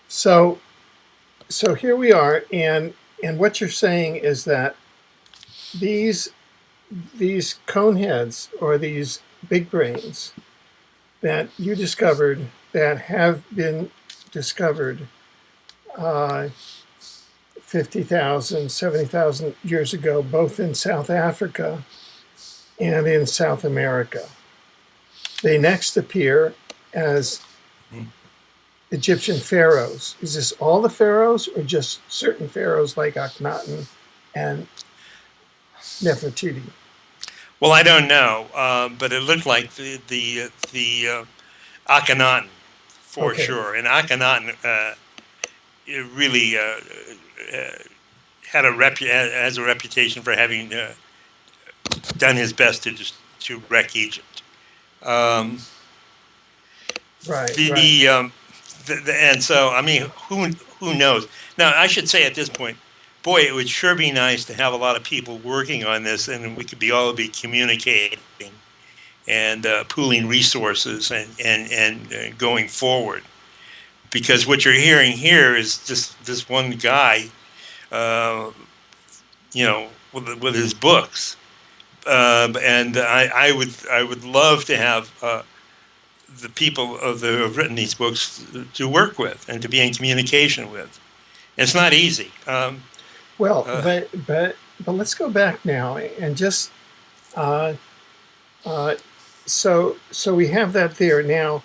So so here we are, and what you're saying is that these these coneheads or these big brains that you discovered that have been discovered uh, 50,000, 70,000 years ago, both in South Africa and in South America. They next appear as Egyptian pharaohs. Is this all the pharaohs or just certain pharaohs like Akhenaten and Nefertiti? Well, I don't know, but it looked like the Akhenaten for Okay, sure, and Akhenaten it really had has a reputation for having done his best to wreck Egypt. Um, right, right. the, and so I mean, who knows? Now, I should say at this point, boy, it would sure be nice to have a lot of people working on this, and we could all be communicating and pooling resources and going forward. Because what you're hearing here is just this one guy, uh, with his books, and I would love to have the people who have written these books to work with and to be in communication with. It's not easy. Well, Uh, but let's go back now and just uh, uh, so we have that there now.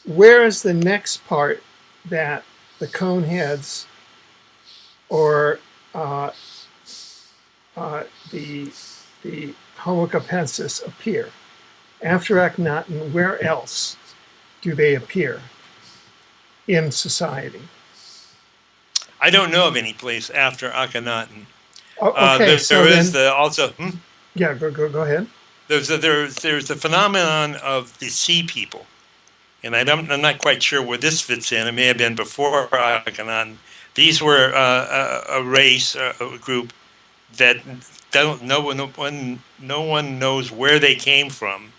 Where is the next part that the coneheads or uh, uh, the the Homo Capensis appear after Akhenaten? Where else do they appear in society? I don't know of any place after Akhenaten. Oh, okay, There so is then, also yeah, go ahead. there's the phenomenon of the sea people, and I'm not quite sure where this fits in. It may have been before Akhenaten. These were a race, a group that don't no one knows where they came from,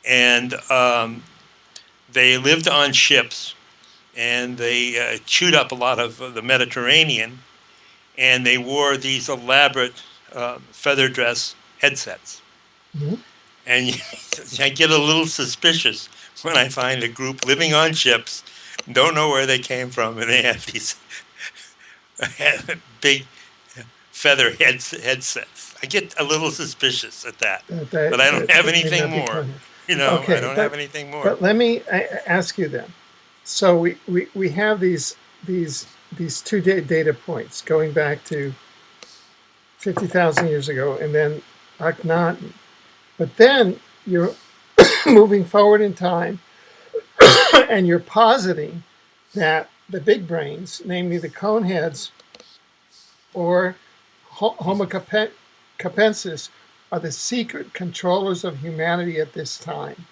and they lived on ships, and they chewed up a lot of the Mediterranean, and they wore these elaborate feather dress headsets. Mhm. And I get a little suspicious when I find a group living on ships, don't know where they came from, and they have these big headsets. I get a little suspicious at that, but I don't have That may anything not be more. coneheads. I Okay, don't have anything more. but let me ask you then. So we have these these two data points going back to 50,000 years ago, and then Akhenaten. But then you're moving forward in time, and you're positing that the big brains, namely the coneheads or Homo capensis, are the secret controllers of humanity at this time.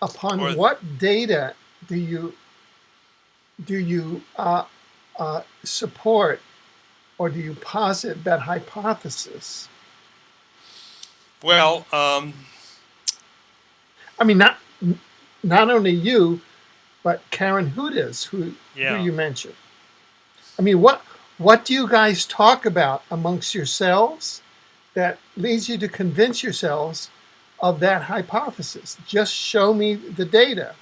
Upon Or what data do you support or do you posit that hypothesis? well, I mean, not only you, but Karen Hudas, who yeah. you mentioned. I mean, what do you guys talk about amongst yourselves that leads you to convince yourselves of that hypothesis? Just show me the data.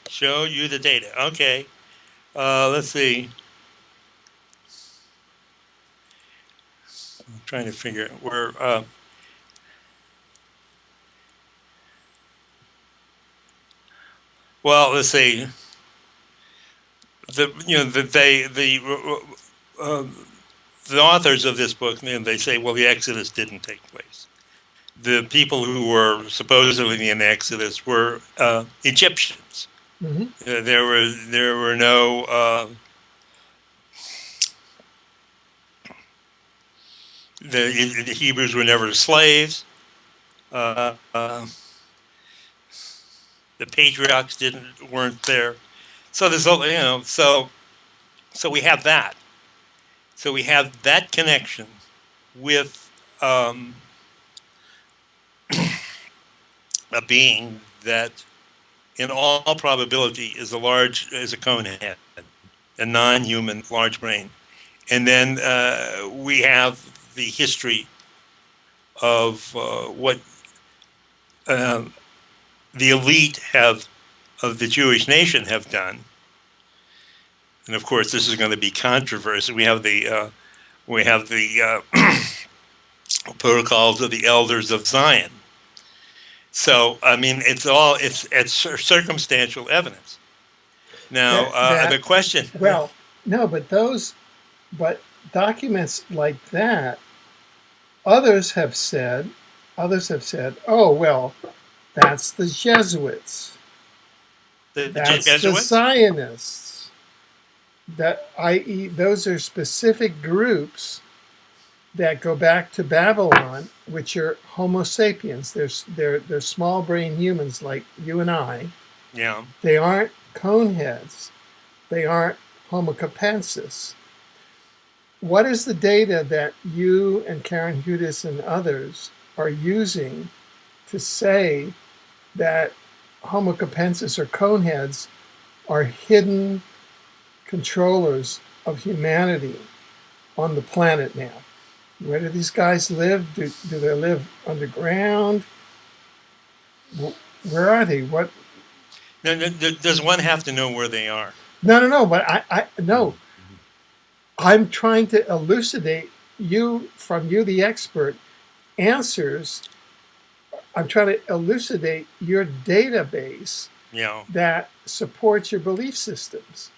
Show you the data. Okay. Let's see. I'm trying to figure where. Well, let's see. Uh, the authors of this book, and they say, well, the Exodus didn't take place. The people who were supposedly in the Exodus were Egyptians. Mm-hmm. There were no the Hebrews were never slaves. Uh, uh, the patriarchs weren't there. So there's so we have that. So we have that connection with a being that, in all probability, is a conehead. a non-human large brain. And then we have the history of what the elite of the Jewish nation have done. And of course, this is going to be controversial. We have the protocols of the elders of Zion. So I mean, it's circumstantial evidence. Now the question. Well, no, but documents like that, others have said, oh well, that's the Jesuits. That's the Jesuits? Zionists. That, i.e., those are specific groups that go back to Babylon, which are Homo sapiens. They're small brain humans like you and I. Yeah. They aren't coneheads. They aren't Homo Capensis. What is the data that you and Karen Hudis and others are using to say that Homo Capensis or coneheads are hidden controllers of humanity on the planet now? Where do these guys live? Do they live underground? Where are they? What? Does one have to know where they are? No. But no. I'm trying to elucidate from you, the expert, answers. I'm trying to elucidate your database that supports your belief systems.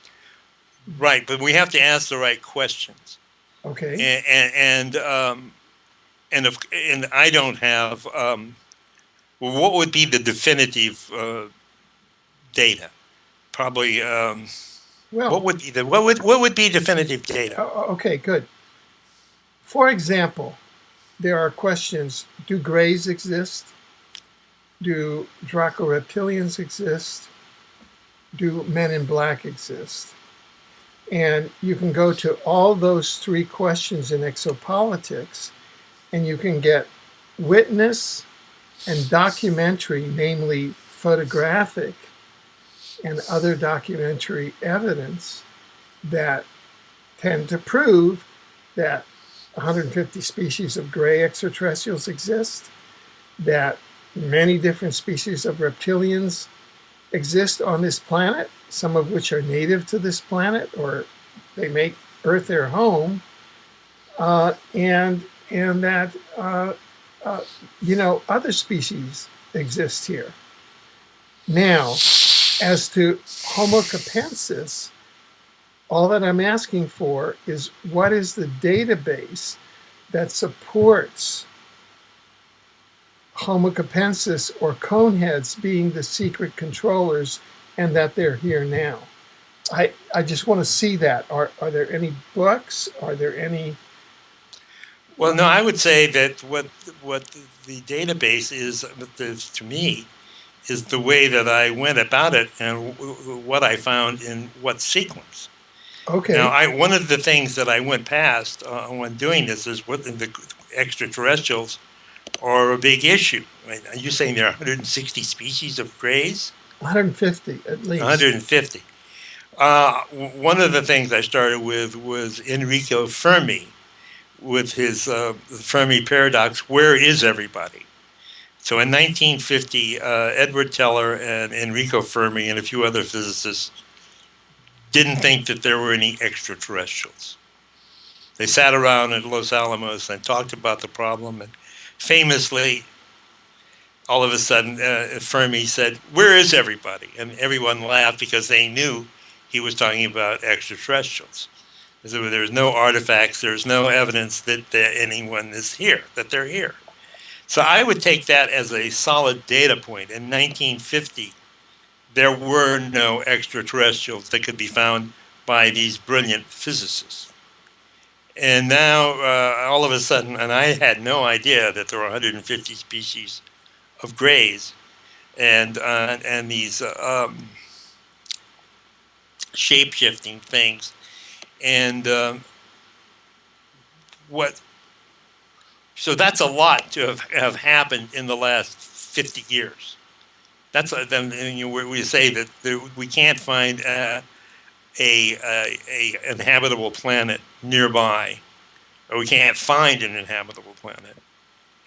Right, but we have to ask the right questions. Okay. And I don't have. What would be the definitive data? Probably. What would be definitive data? Okay, good. For example, there are questions: do Greys exist? Do Draco-reptilians exist? Do Men in Black exist? And you can go to all those three questions in exopolitics, and you can get witness and documentary, namely photographic and other documentary evidence that tend to prove that 150 species of gray extraterrestrials exist, that many different species of reptilians exist on this planet, some of which are native to this planet or they make Earth their home, and that other species exist here. Now, as to Homo Capensis, all that I'm asking for is what is the database that supports Homo Capensis or coneheads being the secret controllers and that they're here now. I just want to see that. Are there any books? Are there any? Well, no, I would say that what the database is to me is the way that I went about it and what I found in what sequence. Okay. Now, one of the things that I went past when doing this is what the extraterrestrials are a big issue. Are you saying there are 160 species of greys? 150 at least. 150. One of the things I started with was Enrico Fermi with his Fermi Paradox, Where is Everybody? So in 1950, Edward Teller and Enrico Fermi and a few other physicists didn't think that there were any extraterrestrials. They sat around at Los Alamos and talked about the problem, and famously, all of a sudden, Fermi said, "Where is everybody?" And everyone laughed because they knew he was talking about extraterrestrials. So there's no artifacts, there's no evidence that anyone is here, that they're here. So I would take that as a solid data point. In 1950, there were no extraterrestrials that could be found by these brilliant physicists. And now, all of a sudden, and I had no idea that there were 150 species of greys and these shape-shifting things. And so that's a lot to have happened in the last 50 years. That's then we say that we can't find a inhabitable planet nearby, or we can't find an inhabitable planet.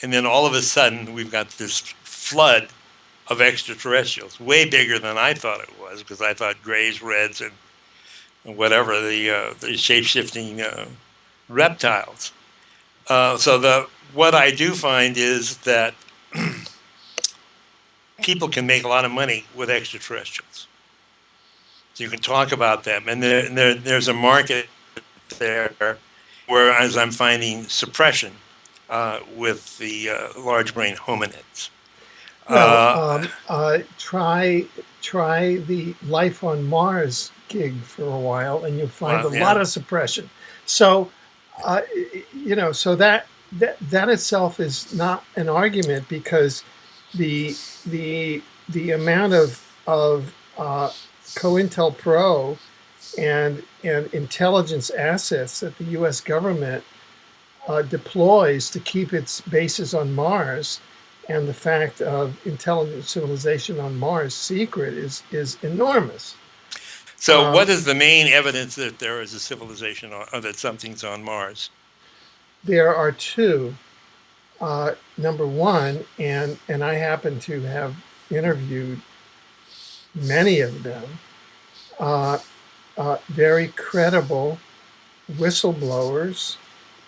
And then all of a sudden, we've got this flood of extraterrestrials, way bigger than I thought it was, because I thought grays, reds, and whatever, the shape-shifting reptiles. What I do find is that people can make a lot of money with extraterrestrials. So you can talk about them, and there's a market there, whereas I'm finding suppression with the large brain hominids. Well, try the life on Mars gig for a while, and you'll find a lot of suppression. So, so that itself is not an argument, because the amount of COINTELPRO and intelligence assets that the U.S. government deploys to keep its bases on Mars, and the fact of intelligent civilization on Mars secret is enormous. So what is the main evidence that there is a civilization, or that something's on Mars? There are two. Number one, and I happen to have interviewed many of them, very credible whistleblowers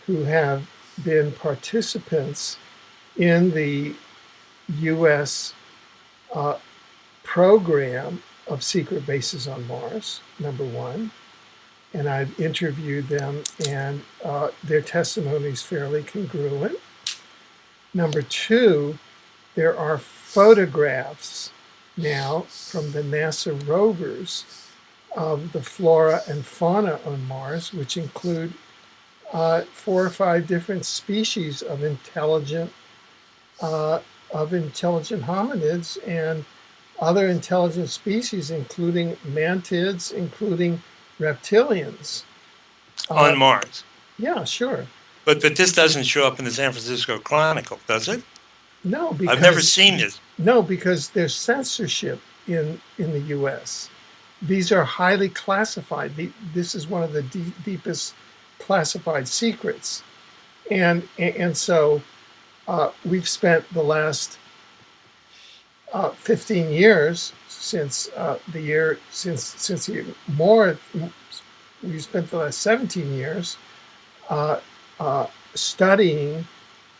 who have been participants in the U.S. Program of secret bases on Mars, number one. And I've interviewed them, and their testimony is fairly congruent. Number two, there are photographs now from the NASA rovers of the flora and fauna on Mars, which include 4 or 5 different species of intelligent hominids and other intelligent species, including mantids, including reptilians. On Mars? Yeah, sure. But this doesn't show up in the San Francisco Chronicle, does it? No, because I've never seen this. No, because there's censorship in the U.S. These are highly classified. This is one of the deepest classified secrets, and so we've spent the last 15 years since we spent the last 17 years studying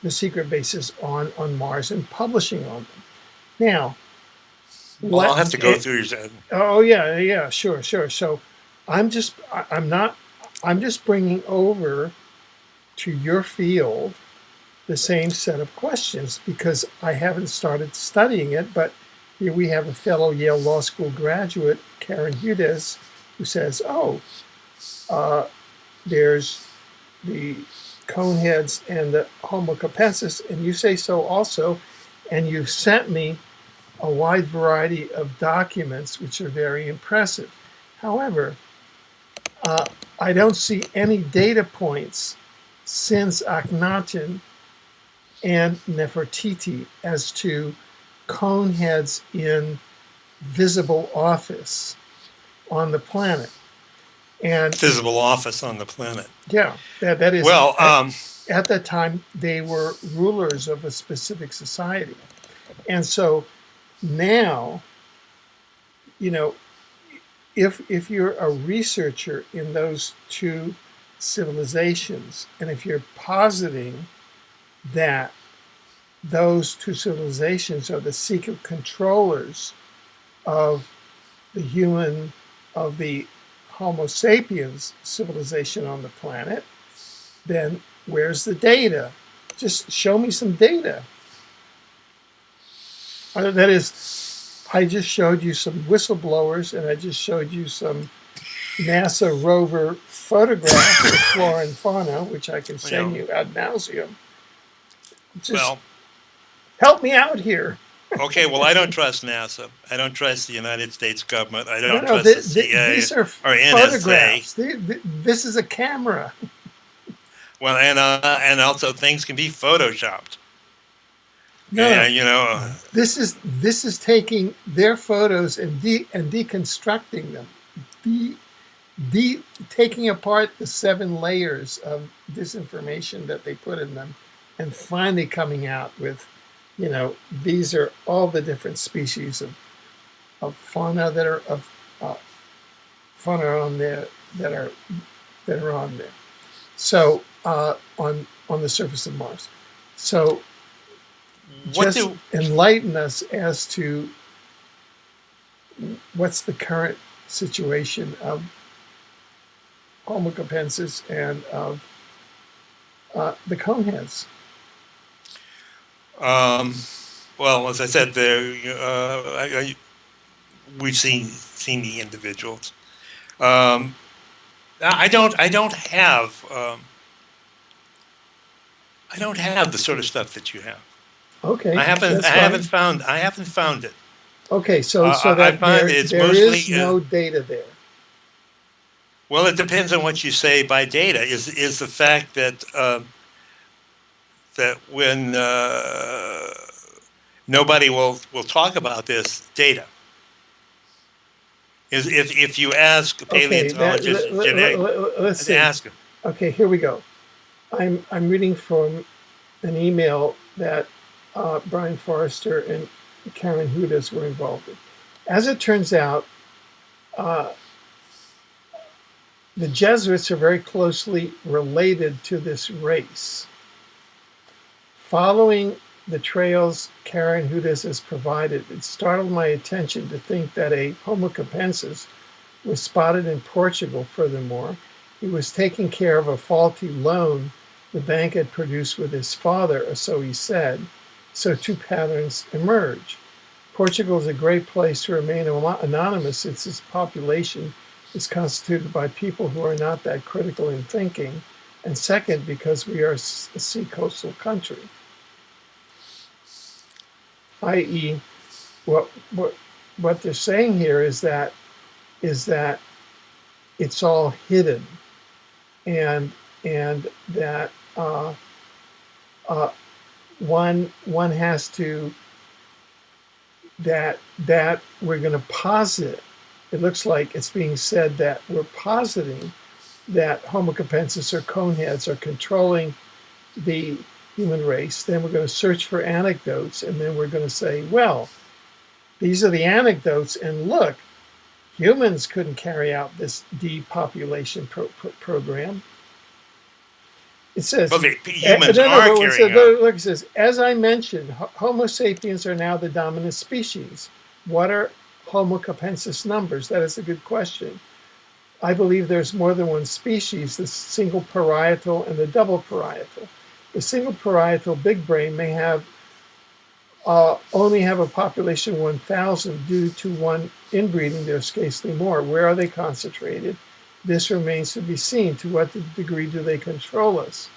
the secret bases on Mars and publishing on them. Now, I'll have to go through your. Oh yeah, sure. So I'm just bringing over to your field the same set of questions, because I haven't started studying it, but here we have a fellow Yale Law School graduate, Karen Hudes, who says, there's the Coneheads and the Homo Capensis, and you say so also, and you've sent me a wide variety of documents which are very impressive. However, I don't see any data points since Akhenaten and Nefertiti as to coneheads in visible office on the planet. And visible office on the planet. Yeah, that is. Well, at that time, they were rulers of a specific society. And so now, if you're a researcher in those two civilizations, and if you're positing that those two civilizations are the secret controllers of the Homo sapiens civilization on the planet, then where's the data? Just show me some data. That is, I just showed you some whistleblowers, and I just showed you some NASA rover photographs of flora and fauna, which I can send you ad nauseum. Just help me out here. Okay, well, I don't trust NASA. I don't trust the United States government. I don't trust the CIA these are or photographs. NSA. This is a camera. Well, and also things can be photoshopped. No, yeah, this is taking their photos and deconstructing them, taking apart the 7 layers of disinformation that they put in them, and finally coming out with, these are all the different species of fauna that are fauna on there that are on there. So on the surface of Mars. So just enlighten us as to what's the current situation of Homo Capensis and of the Coneheads. Well, as I said, we've seen the individuals. I don't have the sort of stuff that you have. Okay, I haven't found it. Okay, so I find there is no data there. Well, it depends on what you say by data. Is the fact that that when nobody will talk about this data. Is if you ask paleontologists, let's see. Ask them. Okay, here we go. I'm reading from an email that Brian Forrester and Karen Hudas were involved in. As it turns out, the Jesuits are very closely related to this race. Following the trails Karen Hudas has provided, it startled my attention to think that a Homo Capensis was spotted in Portugal. Furthermore, he was taking care of a faulty loan the bank had produced with his father, or so he said. So 2 patterns emerge. Portugal is a great place to remain anonymous since its population is constituted by people who are not that critical in thinking, and second, because we are a sea coastal country. I.e., what they're saying here is that it's all hidden, and that one has to that we're going to posit. It looks like it's being said that we're positing that Homo Capensis or Coneheads are controlling the human race. Then we're going to search for anecdotes, and then we're going to say, well, these are the anecdotes, and look, humans couldn't carry out this depopulation program. It says, well, humans are carrying out. Look, it says, as I mentioned, Homo sapiens are now the dominant species. What are Homo Capensis numbers? That is a good question. I believe there's more than one species, the single parietal and the double parietal. The single parietal big brain may have only have a population of 1,000 due to one inbreeding. There's scarcely more. Where are they concentrated? This remains to be seen. To what degree do they control us?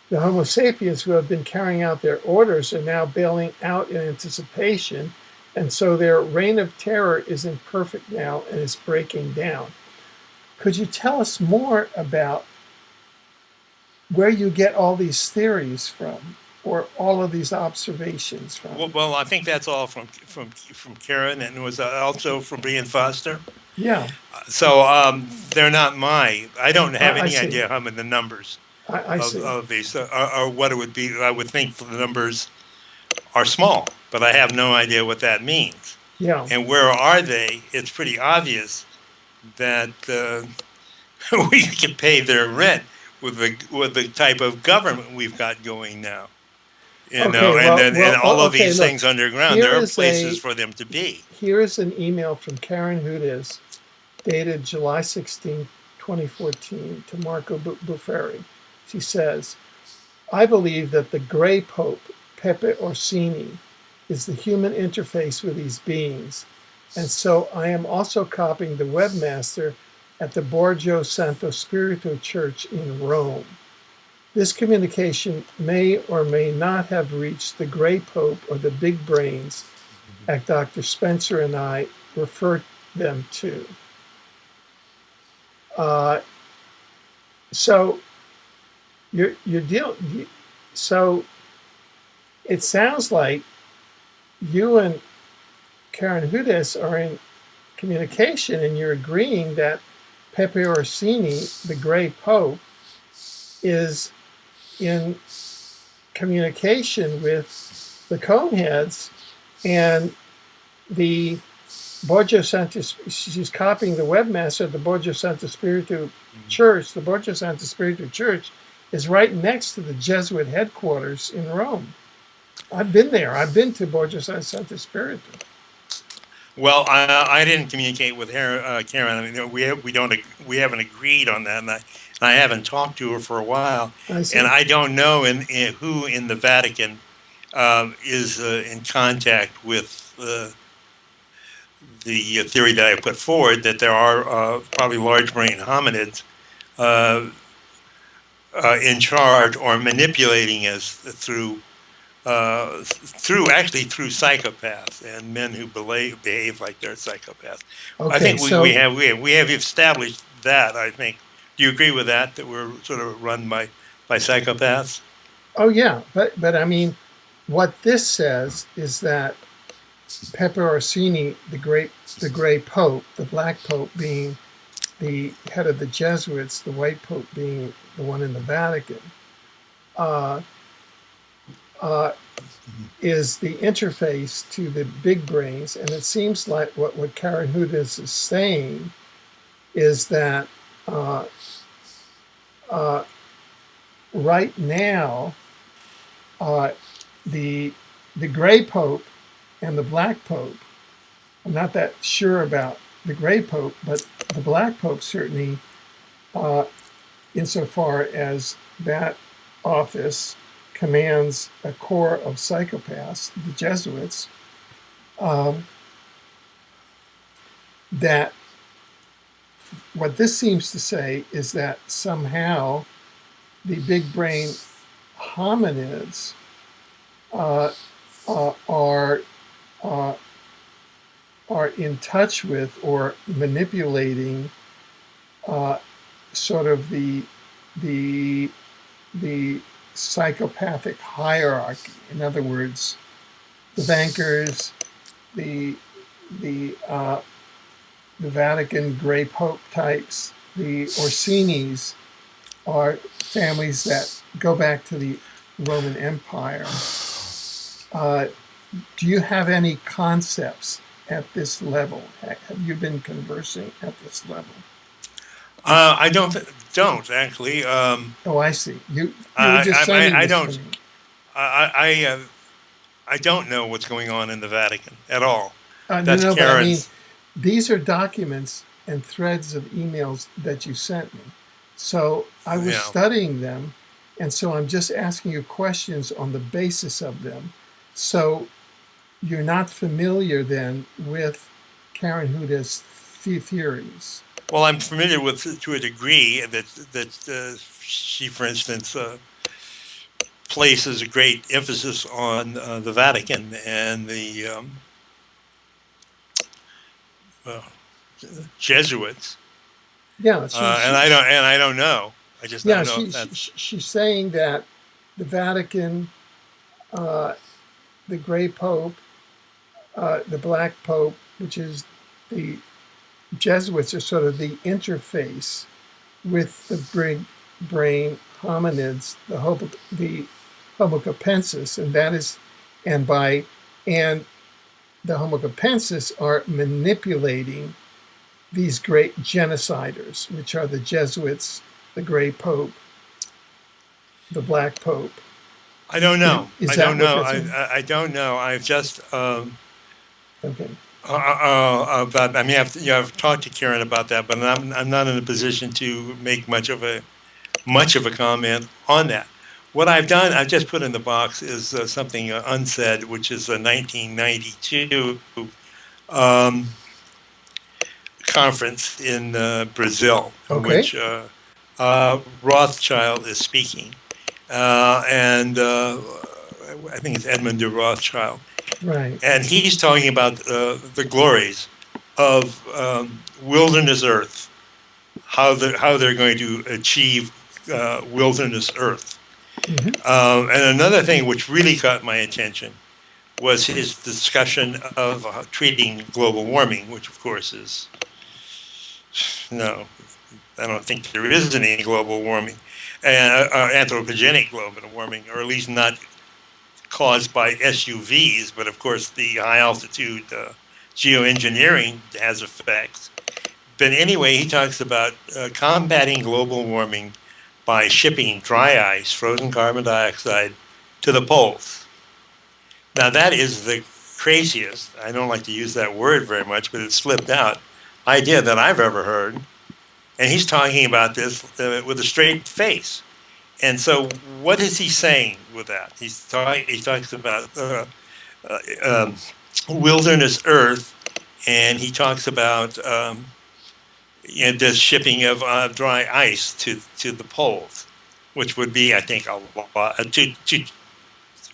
The Homo sapiens who have been carrying out their orders are now bailing out in anticipation, and so their reign of terror is imperfect now and is breaking down. Could you tell us more about where you get all these theories from, or all of these observations from? Well, I think that's all from Karen, and it was also from Brian Foster. Yeah. So they're not I don't have any idea how many the numbers of these or what it would be. I would think the numbers are small, but I have no idea what that means. Yeah. And where are they? It's pretty obvious that we can pay their rent with the type of government we've got going now. And all of these things underground, there are places for them to be. Here is an email from Karen Hudas, dated July 16, 2014, to Marco Buferi. She says, I believe that the Gray Pope, Pepe Orsini, is the human interface with these beings. And so I am also copying the webmaster at the Borgio Santo Spirito Church in Rome. This communication may or may not have reached the Gray Pope or the big brains, as Dr. Spencer and I refer them to. So so it sounds like you and Karen Hudas are in communication, and you're agreeing that Pepe Orsini, the Gray Pope, is in communication with the Coneheads and the Borgia Santa. She's copying the webmaster of the Borgia Santa Spiritu Church. The Borgia Santa Spiritu Church is right next to the Jesuit headquarters in Rome. I've been there. I've been to Borgia Santa Spiritu. Well, I didn't communicate with her, Karen. I mean, we haven't agreed on that, and I haven't talked to her for a while. I see. And I don't know who in the Vatican is in contact with the theory that I put forward, that there are probably large brain hominids in charge or manipulating us through psychopaths and men who behave like they're psychopaths. Okay, I think so we have established that. I think. Do you agree with that? That we're sort of run by psychopaths? oh yeah, but I mean, what this says is that Pepe Orsini, the Gray Pope, the Black Pope being the head of the Jesuits, the White Pope being the one in the Vatican, is the interface to the big brains. And it seems like what Karen Hudes is saying is that right now, the Gray Pope and the Black Pope, I'm not that sure about the Gray Pope, but the Black Pope certainly, insofar as that office commands a corps of psychopaths, the Jesuits, that what this seems to say is that somehow the big brain hominids are in touch with or manipulating sort of the psychopathic hierarchy. In other words, the bankers, the Vatican Gray Pope types, the Orsinis are families that go back to the Roman Empire. Do you have any concepts at this level? Have you been conversing at this level? I don't actually. Oh, I see. You were just sending I this don't. to me. I don't know what's going on in the Vatican at all. No, That's but I mean, Karen's. these are documents and threads of emails that you sent me. So I was Yeah. studying them, and so I'm just asking you questions on the basis of them. So you're not familiar then with Karen Huda's theories. Well, I'm familiar with to a degree that she, for instance, places a great emphasis on the Vatican and the Jesuits. Yeah, And I don't know. I just don't know. she's saying that the Vatican, the Gray Pope, the Black Pope, which is the Jesuits, are sort of the interface with the big brain hominids, the Homo Capensis, and that is, and the Homo Capensis are manipulating these great genociders, which are the Jesuits, the Gray Pope, the Black Pope. I don't know. Is I that don't what know. that's in? I don't know. I've just Okay. about. I mean, I've talked to Karen about that, but I'm not in a position to make much of a comment on that. What I've done, I've just put in the box is something unsaid, which is a 1992 conference in Brazil, in Okay. which Rothschild is speaking, and I think it's Edmund de Rothschild, Right. and he's talking about the glories of wilderness Earth, how they're going to achieve wilderness Earth. Mm-hmm. And another thing which really caught my attention was his discussion of treating global warming, which of course is I don't think there is any global warming, anthropogenic global warming, or at least not caused by SUVs. But of course, the high altitude geoengineering has effects. But anyway, he talks about combating global warming by shipping dry ice, frozen carbon dioxide, to the poles. Now, that is the craziest, I don't like to use that word very much, but it slipped out, idea that I've ever heard. And he's talking about this with a straight face. And so, what is he saying with that? He talks about wilderness Earth, and he talks about the shipping of dry ice to the poles, which would be, I think, a lot to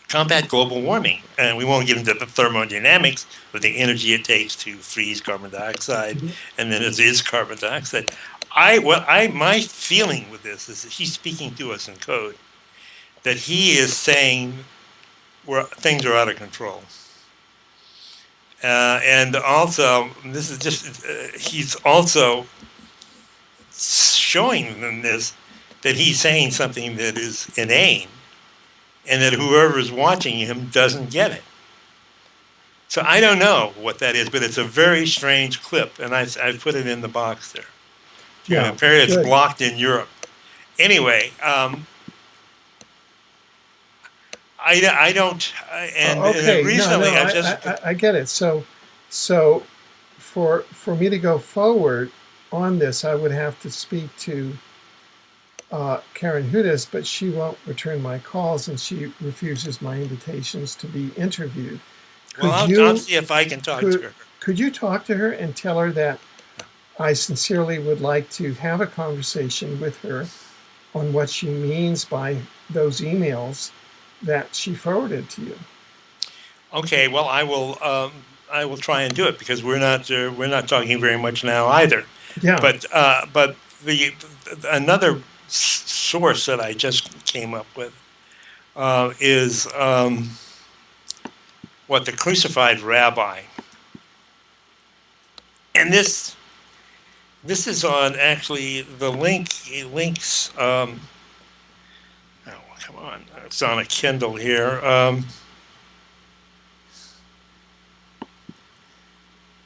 combat global warming. And we won't get into the thermodynamics of the energy it takes to freeze carbon dioxide, and then it is carbon dioxide. My feeling with this is that he's speaking to us in code, that he is saying things are out of control. And also, this is just, he's also showing them this, that he's saying something that is inane, and that whoever is watching him doesn't get it. So I don't know what that is, but it's a very strange clip, and I've put it in the box there. Yeah, apparently it's good. blocked in Europe. Anyway, I don't, and Okay, recently no, I just I get it. So for me to go forward on this, I would have to speak to Karen Hudas, but she won't return my calls, and she refuses my invitations to be interviewed. well, I'll see if I can talk to her. Could you talk to her and tell her that I sincerely would like to have a conversation with her on what she means by those emails that she forwarded to you? Okay, well, I will try and do it, because we're not talking very much now either. Yeah. But another source that I just came up with is what the crucified rabbi, and this is on actually the links. Oh, come on, it's on a Kindle here.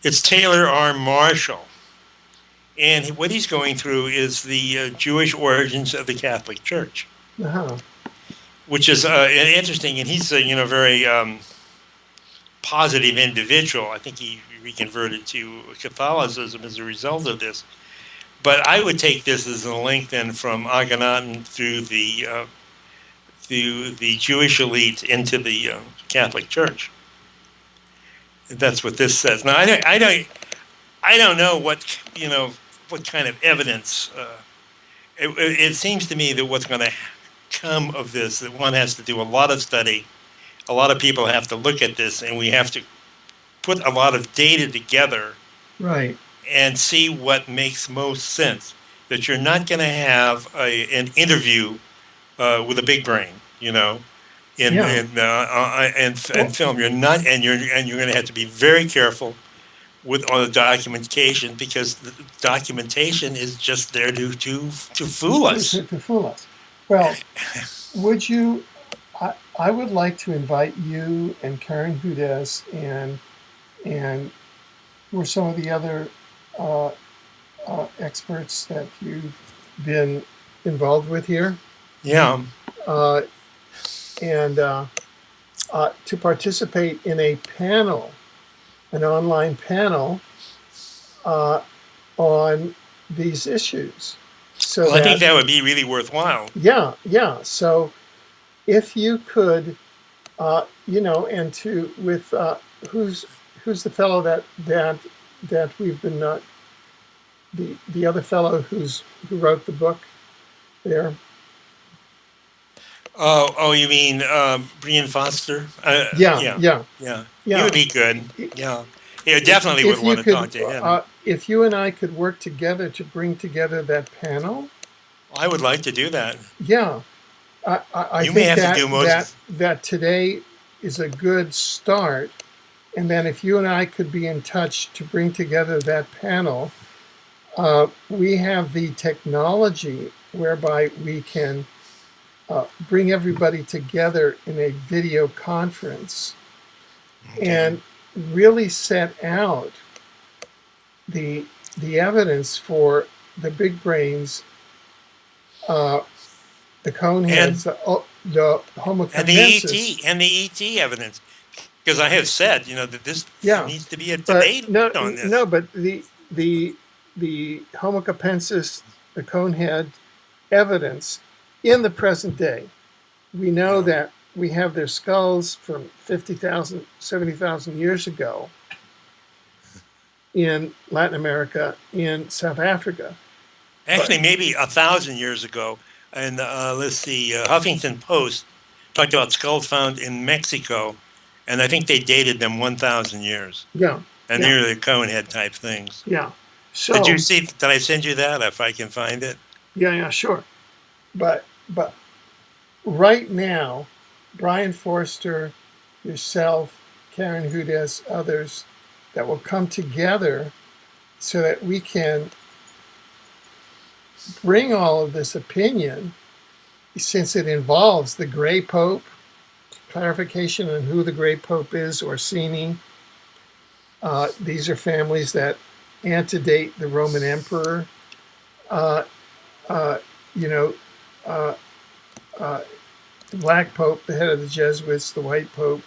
It's Taylor R. Marshall. And what he's going through is the Jewish origins of the Catholic Church, which is interesting. And he's a very positive individual. I think he reconverted to Catholicism as a result of this. But I would take this as a link then from Akhenaten through the Jewish elite into the Catholic Church. That's what this says. Now, I don't know what kind of evidence. It seems to me that what's going to come of this, that one has to do a lot of study, a lot of people have to look at this, and we have to put a lot of data together, right, and see what makes most sense. That you're not going to have an interview with a big brain, in film. You're not, and you're going to have to be very careful on the documentation, because the documentation is just there to fool us. To fool us. Well, would you? I would like to invite you and Karen Hudas and were some of the other experts that you've been involved with here. Yeah. And to participate in a panel, an online panel on these issues. So I think that would be really worthwhile. Yeah. So if you could, and with who's the fellow that we've been the other fellow who wrote the book there. Oh, you mean Brian Foster? Yeah. He would be good. Yeah, definitely would want to talk to him. If you and I could work together to bring together that panel, I would like to do that. Yeah, I you think may have to do most that today is a good start, and then if you and I could be in touch to bring together that panel, We have the technology whereby we can bring everybody together in a video conference and really set out the evidence for the big brains, the And Coneheads, the Homo and the Capensis. ET evidence, because I have said, that this Yeah, needs to be a but debate no, on this. no, but the Homo Capensis, the Conehead evidence in the present day, we know Yeah. that we have their skulls from 50,000, 70,000 years ago in Latin America, in South Africa. But Actually, maybe 1,000 years ago, and let's see, Huffington Post talked about skulls found in Mexico, and I think they dated them 1,000 years, yeah, and yeah, they're the Conehead type things. yeah. Did you So see? Did I send you that? If I can find it. yeah, yeah, sure. But right now, Brian Forster, yourself, Karen Hudes, others, that will come together so that we can bring all of this opinion, since it involves the Gray Pope, clarification on who the Gray Pope is, Orsini. These are families that antedate the Roman Emperor. Uh, uh, you know, uh, the Black Pope, the head of the Jesuits, the White Pope.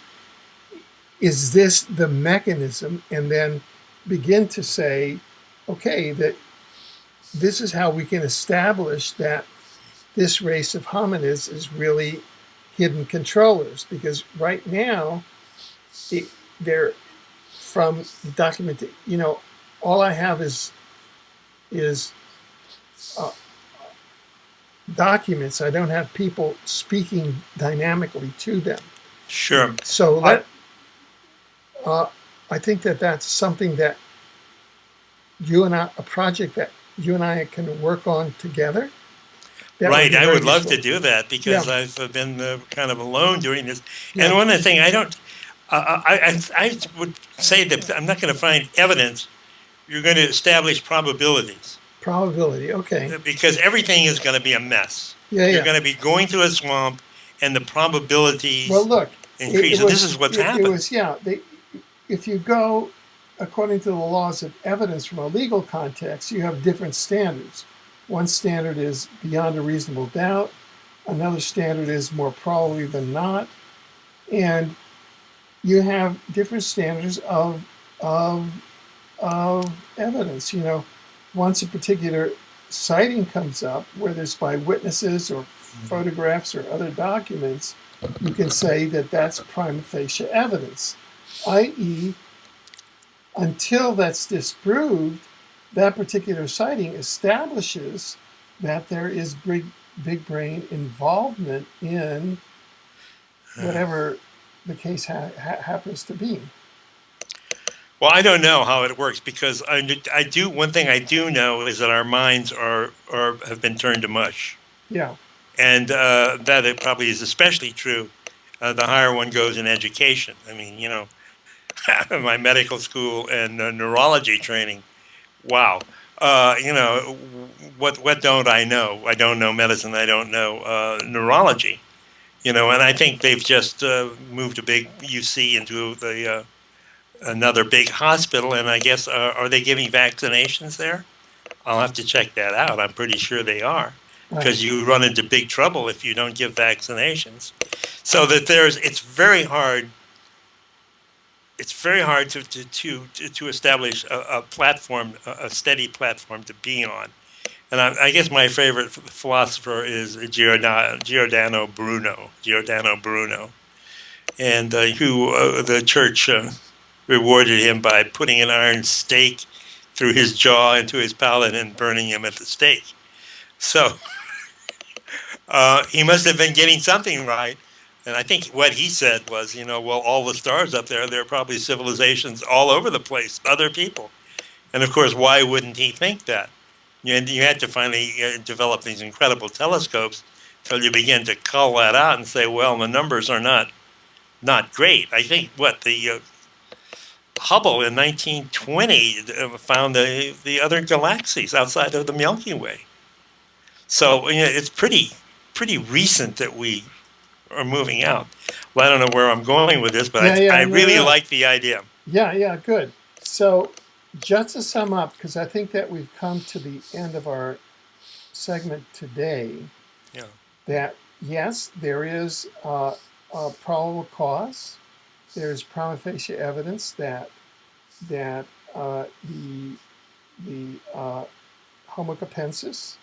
Is this the mechanism? And then begin to say, okay, that this is how we can establish that this race of hominids is really hidden controllers. Because right now, they're from the document. All I have is uh, documents. I don't have people speaking dynamically to them. Sure. So I, uh, I think that that's something that a project that you and I can work on together. That would right. be I very would love useful. to do that Yeah, because I've been kind of alone doing this. And yeah, one of the things I don't, I would say that I'm not going to find evidence. You're going to establish probabilities probability. Okay. because everything is going to be a mess. Yeah, You're yeah. going to be going through a swamp, and the Well, probabilities look, increase. And this is what's it happened. was, yeah. If you go according to the laws of evidence from a legal context, you have different standards. One standard is beyond a reasonable doubt. Another standard is more probably than not. And you have different standards of of evidence. Once a particular sighting comes up, whether it's by witnesses or photographs or other documents, you can say that that's prima facie evidence, i.e., until that's disproved, that particular sighting establishes that there is big brain involvement in whatever the case happens to be. Well, I don't know how it works because I do. One thing I do know is that our minds are have been turned to mush, Yeah, and that it probably is especially true. The higher one goes in education. I mean, my medical school and neurology training. Wow. What don't I know? I don't know medicine. I don't know neurology. And I think they've just moved a big UC into the another big hospital. And I guess are they giving vaccinations there? I'll have to check that out. I'm pretty sure they are right. because you run into big trouble if you don't give vaccinations. So that it's very hard. It's very hard to establish a platform, a steady platform to be on. And I guess my favorite philosopher is Giordano Bruno. Giordano Bruno, and who the church rewarded him by putting an iron stake through his jaw into his palate and burning him at the stake. So he must have been getting something right. And I think what he said was, well, all the stars up there are probably civilizations all over the place, other people. And of course, why wouldn't he think that? You had to finally develop these incredible telescopes till you begin to cull that out and say, well, the numbers are not great. I think what the Hubble in 1920 found the other galaxies outside of the Milky Way. So it's pretty recent that we are moving out. Well, I don't know where I'm going with this, but I really like the idea. Yeah, good. So just to sum up, because I think that we've come to the end of our segment today, that yes, there is a probable cause. There's prima facie evidence that the Homo Capensis,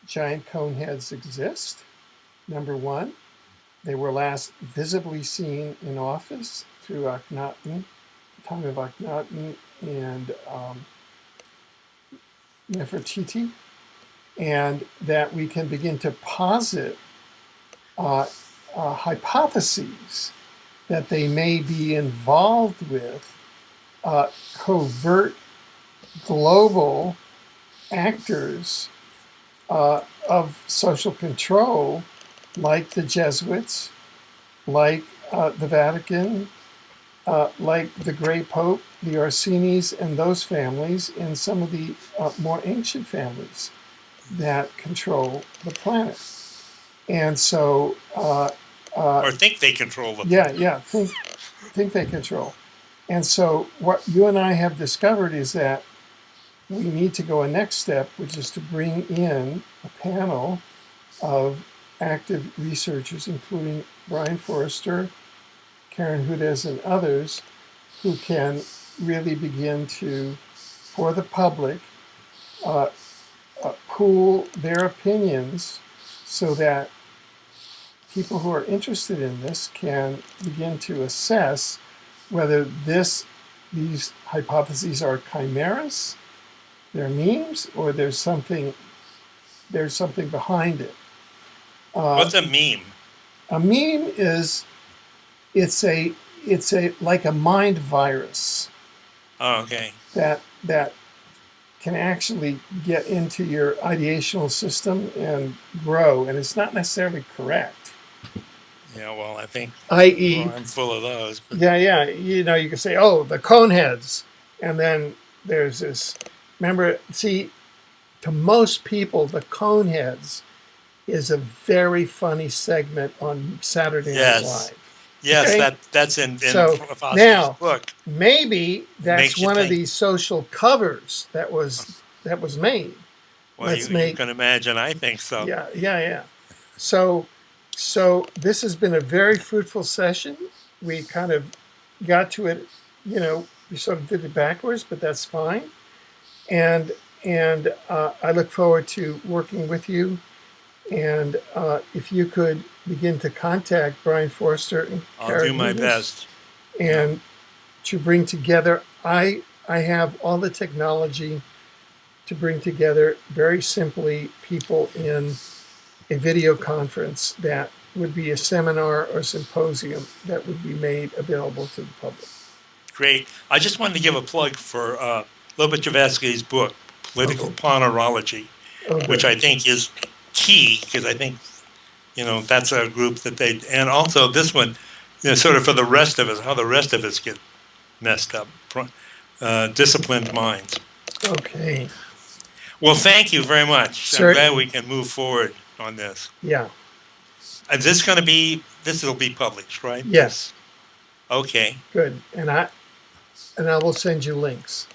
giant coneheads, exist. Number one, they were last visibly seen in office through Akhenaten, the time of Akhenaten and Nefertiti, and that we can begin to posit hypotheses that they may be involved with covert global actors of social control, like the Jesuits, like the Vatican, like the Grey Pope, the Orsinis, and those families, and some of the more ancient families that control the planet. And so, or think they control the planet. Think they control. And so, what you and I have discovered is that we need to go a next step, which is to bring in a panel of active researchers, including Brian Forrester, Karen Hudes, and others, who can really begin to, for the public, pool their opinions so that people who are interested in this can begin to assess whether these hypotheses are chimeras, they're memes, or there's something behind it. What's a meme? A meme is it's a like a mind virus. Oh, okay. That can actually get into your ideational system and grow, and it's not necessarily correct. Yeah, well, I think i.e. I'm full of those. But. Yeah. You can say, oh, the Coneheads, and then there's this. Remember, see, to most people, the Coneheads is a very funny segment on Saturday Night Live. Yes, okay? that's in Foster's now, book. Maybe that's one of these social covers that was made. Well, you can imagine. I think so. Yeah. So this has been a very fruitful session. We kind of got to it, we sort of did it backwards, but that's fine. And I look forward to working with you. And if you could begin to contact Brian Forrester and I'll do my best. And to bring together, I have all the technology to bring together very simply people in a video conference that would be a seminar or symposium that would be made available to the public. Great. I just wanted to give a plug for Lobachevsky's book, Political Ponerology, which I think is key, because I think, that's a group that and also this one, sort of for the rest of us, how the rest of us get messed up, disciplined minds. Okay. Well, thank you very much. Certainly. I'm glad we can move forward on this. Yeah. Is this will be published, right? Yes. Okay. Good. And I will send you links.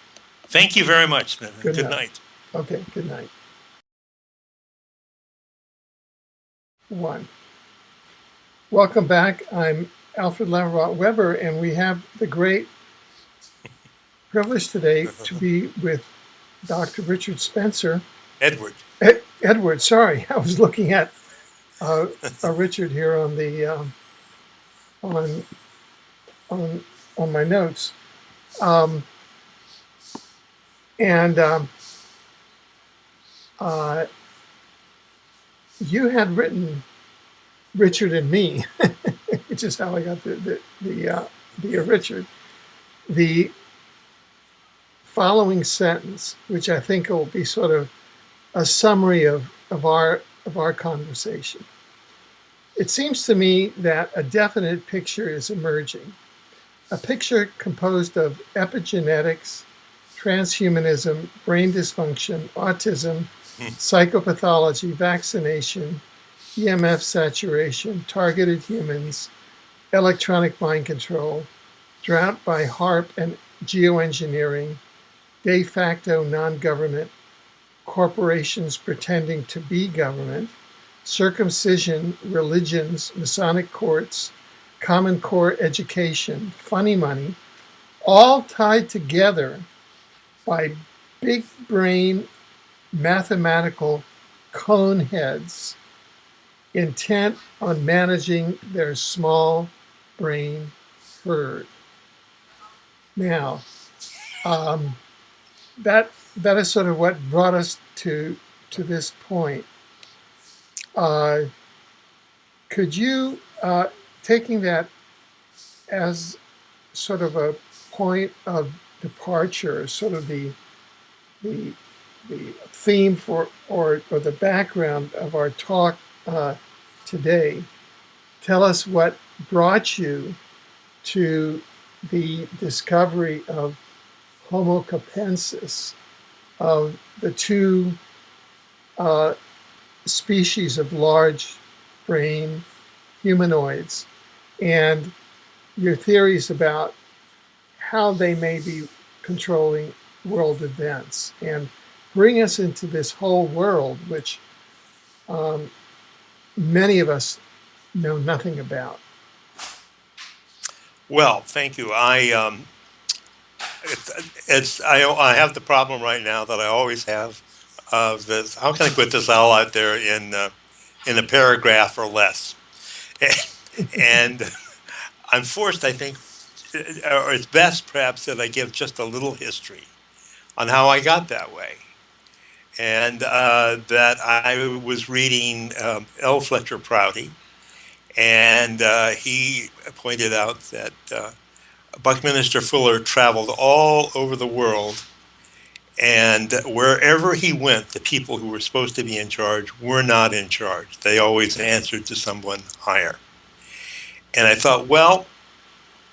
Thank you very much, then. Good night. Okay, good night. 1. Welcome back. I'm Alfred Lamont Weber, and we have the great privilege today to be with Dr. Richard Spencer. Edward. Edward, sorry. I was looking at a Richard here on the on my notes. You had written Richard and Me, which is how I got the Richard. The following sentence, which I think will be sort of a summary of our conversation. It seems to me that a definite picture is emerging. a picture composed of epigenetics, transhumanism, brain dysfunction, autism, psychopathology, vaccination, EMF saturation, targeted humans, electronic mind control, drought by HARP and geoengineering, de facto non-government, corporations pretending to be government, circumcision, religions, Masonic courts, Common Core education, funny money, all tied together by big brain mathematical coneheads intent on managing their small brain herd. Now, that is sort of what brought us to this point. Could you, taking that as sort of a point of departure, sort of the theme for or the background of our talk today, tell us what brought you to the discovery of Homo Capensis, of the two species of large brain humanoids, and your theories about how they may be controlling world events, and bring us into this whole world, which many of us know nothing about. Well, thank you. I have the problem right now that I always have of this. How can I put this all out there in a paragraph or less? And I'm forced, I think, or it's best perhaps that I give just a little history on how I got that way. And that I was reading L. Fletcher Prouty, and he pointed out that Buckminster Fuller traveled all over the world, and wherever he went, the people who were supposed to be in charge were not in charge. They always answered to someone higher. And I thought, well,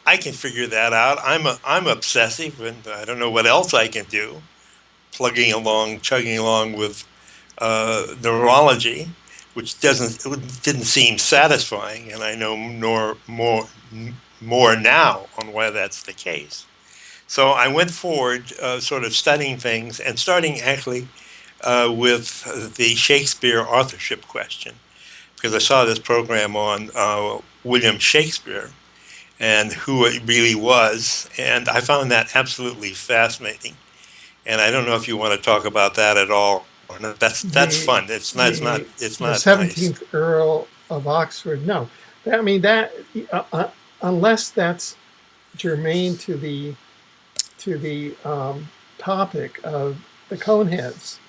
I can figure that out. I'm obsessive, and I don't know what else I can do. Chugging along with neurology, which didn't seem satisfying, and I know more now on why that's the case. So I went forward, sort of studying things, and starting actually with the Shakespeare authorship question, because I saw this program on William Shakespeare and who it really was, and I found that absolutely fascinating. And I don't know if you want to talk about that at all or not. That's fun. It's not The nice. 17th Earl of Oxford. No, I mean that unless that's germane to the topic of the Coneheads.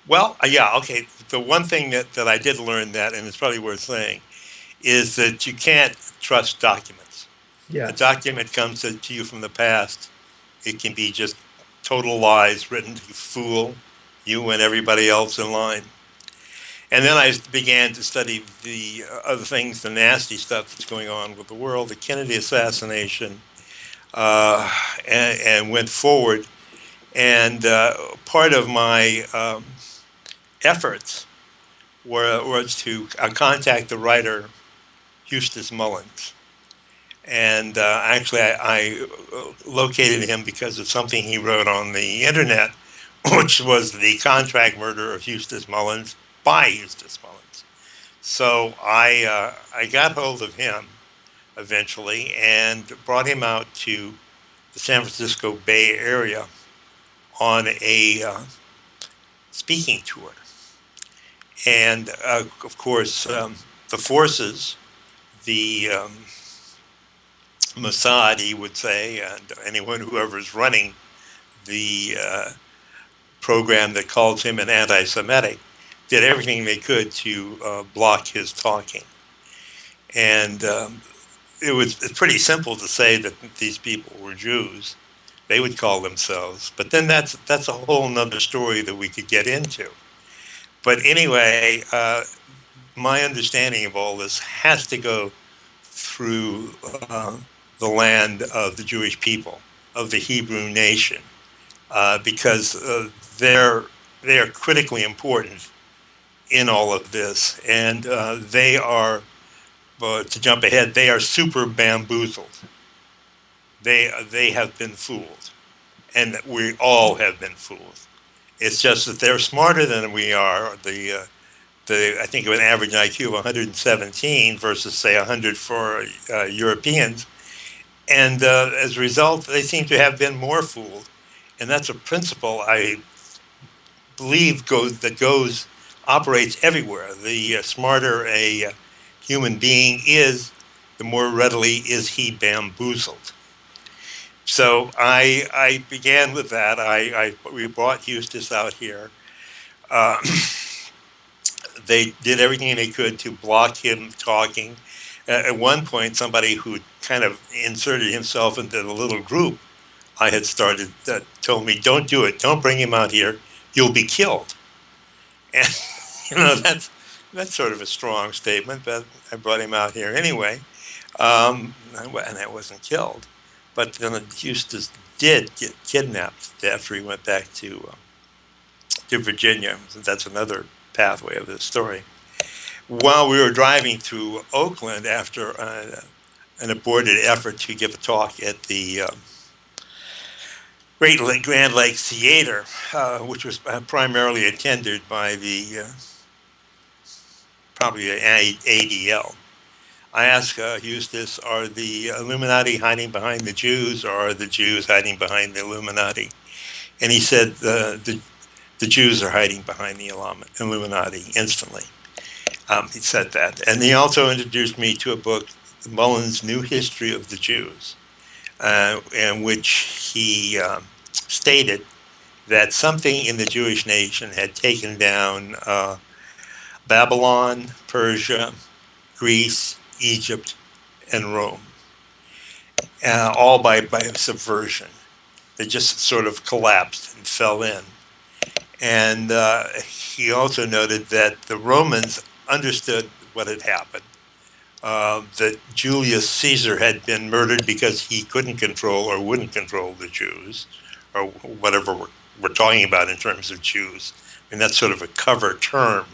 Well, yeah, okay. The one thing that I did learn that, and it's probably worth saying, is that you can't trust documents. Yes. A document comes to you from the past. It can be just total lies written to fool you and everybody else in line. And then I began to study the other things, the nasty stuff that's going on with the world, the Kennedy assassination, and went forward. And part of my efforts was to contact the writer Eustace Mullins. And actually, I located him because of something he wrote on the internet, which was the contract murder of Eustace Mullins by Eustace Mullins. So I got hold of him eventually and brought him out to the San Francisco Bay Area on a speaking tour. And of course, the forces, the Mossad, he would say, and whoever's running the program that calls him an anti-Semitic, did everything they could to block his talking. And it's pretty simple to say that these people were Jews. They would call themselves. But then that's a whole nother story that we could get into. But anyway, my understanding of all this has to go through the land of the Jewish people, of the Hebrew nation, because they're critically important in all of this, and they are, to jump ahead, they are super bamboozled. They have been fooled, and we all have been fooled. It's just that they're smarter than we are. I think of an average IQ of 117 versus say 100 for Europeans, and as a result, they seem to have been more fooled. And that's a principle I believe operates everywhere. The smarter a human being is, the more readily is he bamboozled. So I began with that. We brought Eustace out here. They did everything they could to block him talking. At one point, somebody who kind of inserted himself into the little group I had started told me, "Don't do it. Don't bring him out here. You'll be killed." And that's sort of a strong statement, but I brought him out here anyway, and I wasn't killed. But then Eustace did get kidnapped after he went back to Virginia. That's another pathway of this story. While we were driving through Oakland after an aborted effort to give a talk at the Grand Lake Theater, which was primarily attended by the probably ADL, I asked Eustace, are the Illuminati hiding behind the Jews, or are the Jews hiding behind the Illuminati? And he said the Jews are hiding behind the Illuminati instantly. He said that. And he also introduced me to a book, Mullen's New History of the Jews, in which he stated that something in the Jewish nation had taken down Babylon, Persia, Greece, Egypt, and Rome, all by subversion. They just sort of collapsed and fell in. And he also noted that the Romans understood what had happened, that Julius Caesar had been murdered because he couldn't control or wouldn't control the Jews, or whatever we're talking about in terms of Jews. And that's sort of a cover term,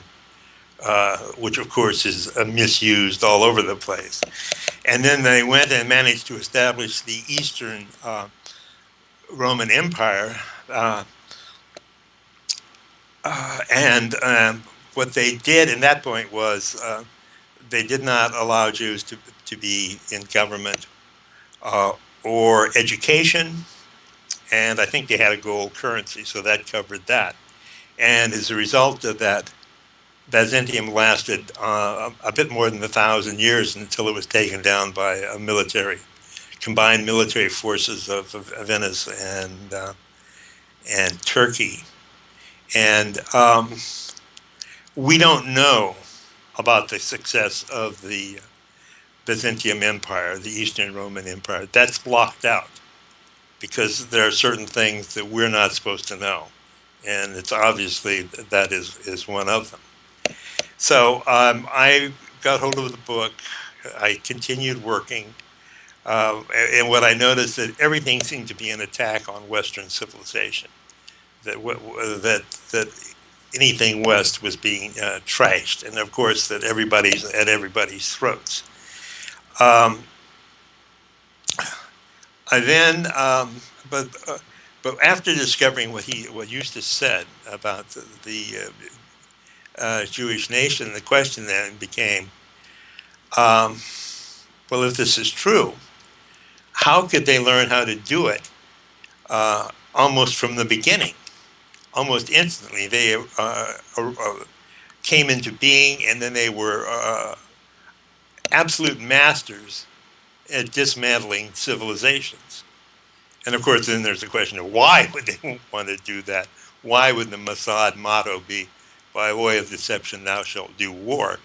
which of course is misused all over the place. And then they went and managed to establish the Eastern Roman Empire, and what they did at that point was they did not allow Jews to be in government or education, and I think they had a gold currency, so that covered that. And as a result of that, Byzantium lasted a bit more than 1,000 years until it was taken down by a combined military forces of Venice and Turkey. And we don't know about the success of the Byzantium Empire, the Eastern Roman Empire. That's blocked out because there are certain things that we're not supposed to know. And it's obviously that is one of them. So I got hold of the book. I continued working. And what I noticed that everything seemed to be an attack on Western civilization. That anything West was being trashed, and of course that everybody's at everybody's throats. I then, but after discovering what Eustace said about the Jewish nation, the question then became, well, if this is true, how could they learn how to do it almost from the beginning? Almost instantly, they came into being, and then they were absolute masters at dismantling civilizations. And of course, then there's the question of why would they want to do that? Why would the Mossad motto be, by way of deception, thou shalt do war?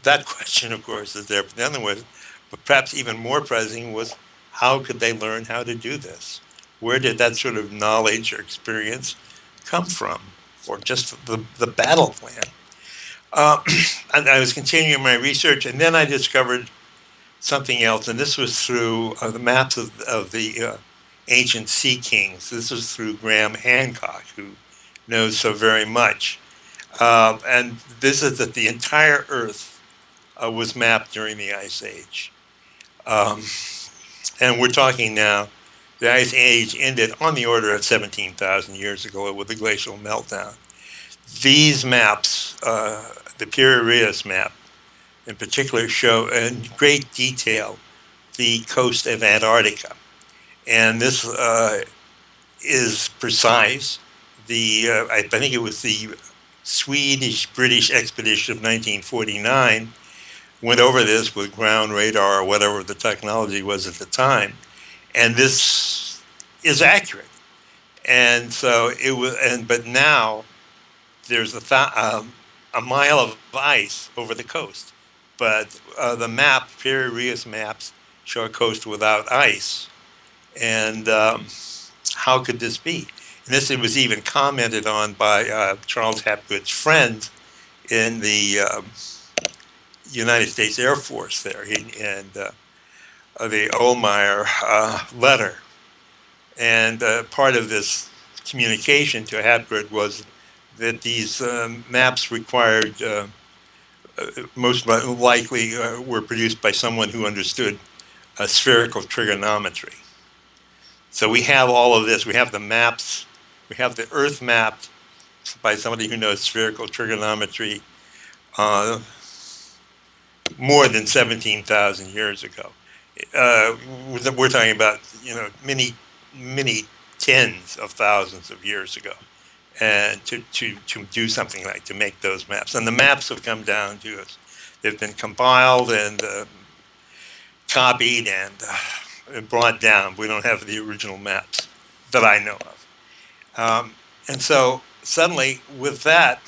That question, of course, is there. But the other one, but perhaps even more pressing, was how could they learn how to do this? Where did that sort of knowledge or experience come from, or just the battle plan? And I was continuing my research, and then I discovered something else, and this was through the maps of the ancient sea kings. This was through Graham Hancock, who knows so very much. And this is that the entire Earth was mapped during the Ice Age. And we're talking now, the Ice Age ended on the order of 17,000 years ago with the glacial meltdown. These maps, the Piraeus map in particular, show in great detail the coast of Antarctica. And this is precise. I think it was the Swedish-British expedition of 1949 went over this with ground radar or whatever the technology was at the time. And this is accurate. And so it was, but now there's a mile of ice over the coast. But the map, Piraeus maps, show a coast without ice. And how could this be? And this was even commented on by Charles Hapgood's friend in the United States Air Force there, and the Ohlmeyer letter. And part of this communication to Hapgood was that these maps required, most likely were produced by someone who understood spherical trigonometry. So we have all of this. We have the maps. We have the Earth mapped by somebody who knows spherical trigonometry more than 17,000 years ago. We're talking about, many tens of thousands of years ago, and to do something like to make those maps. And the maps have come down to us. They've been compiled and copied and brought down. We don't have the original maps that I know of. And so suddenly, with that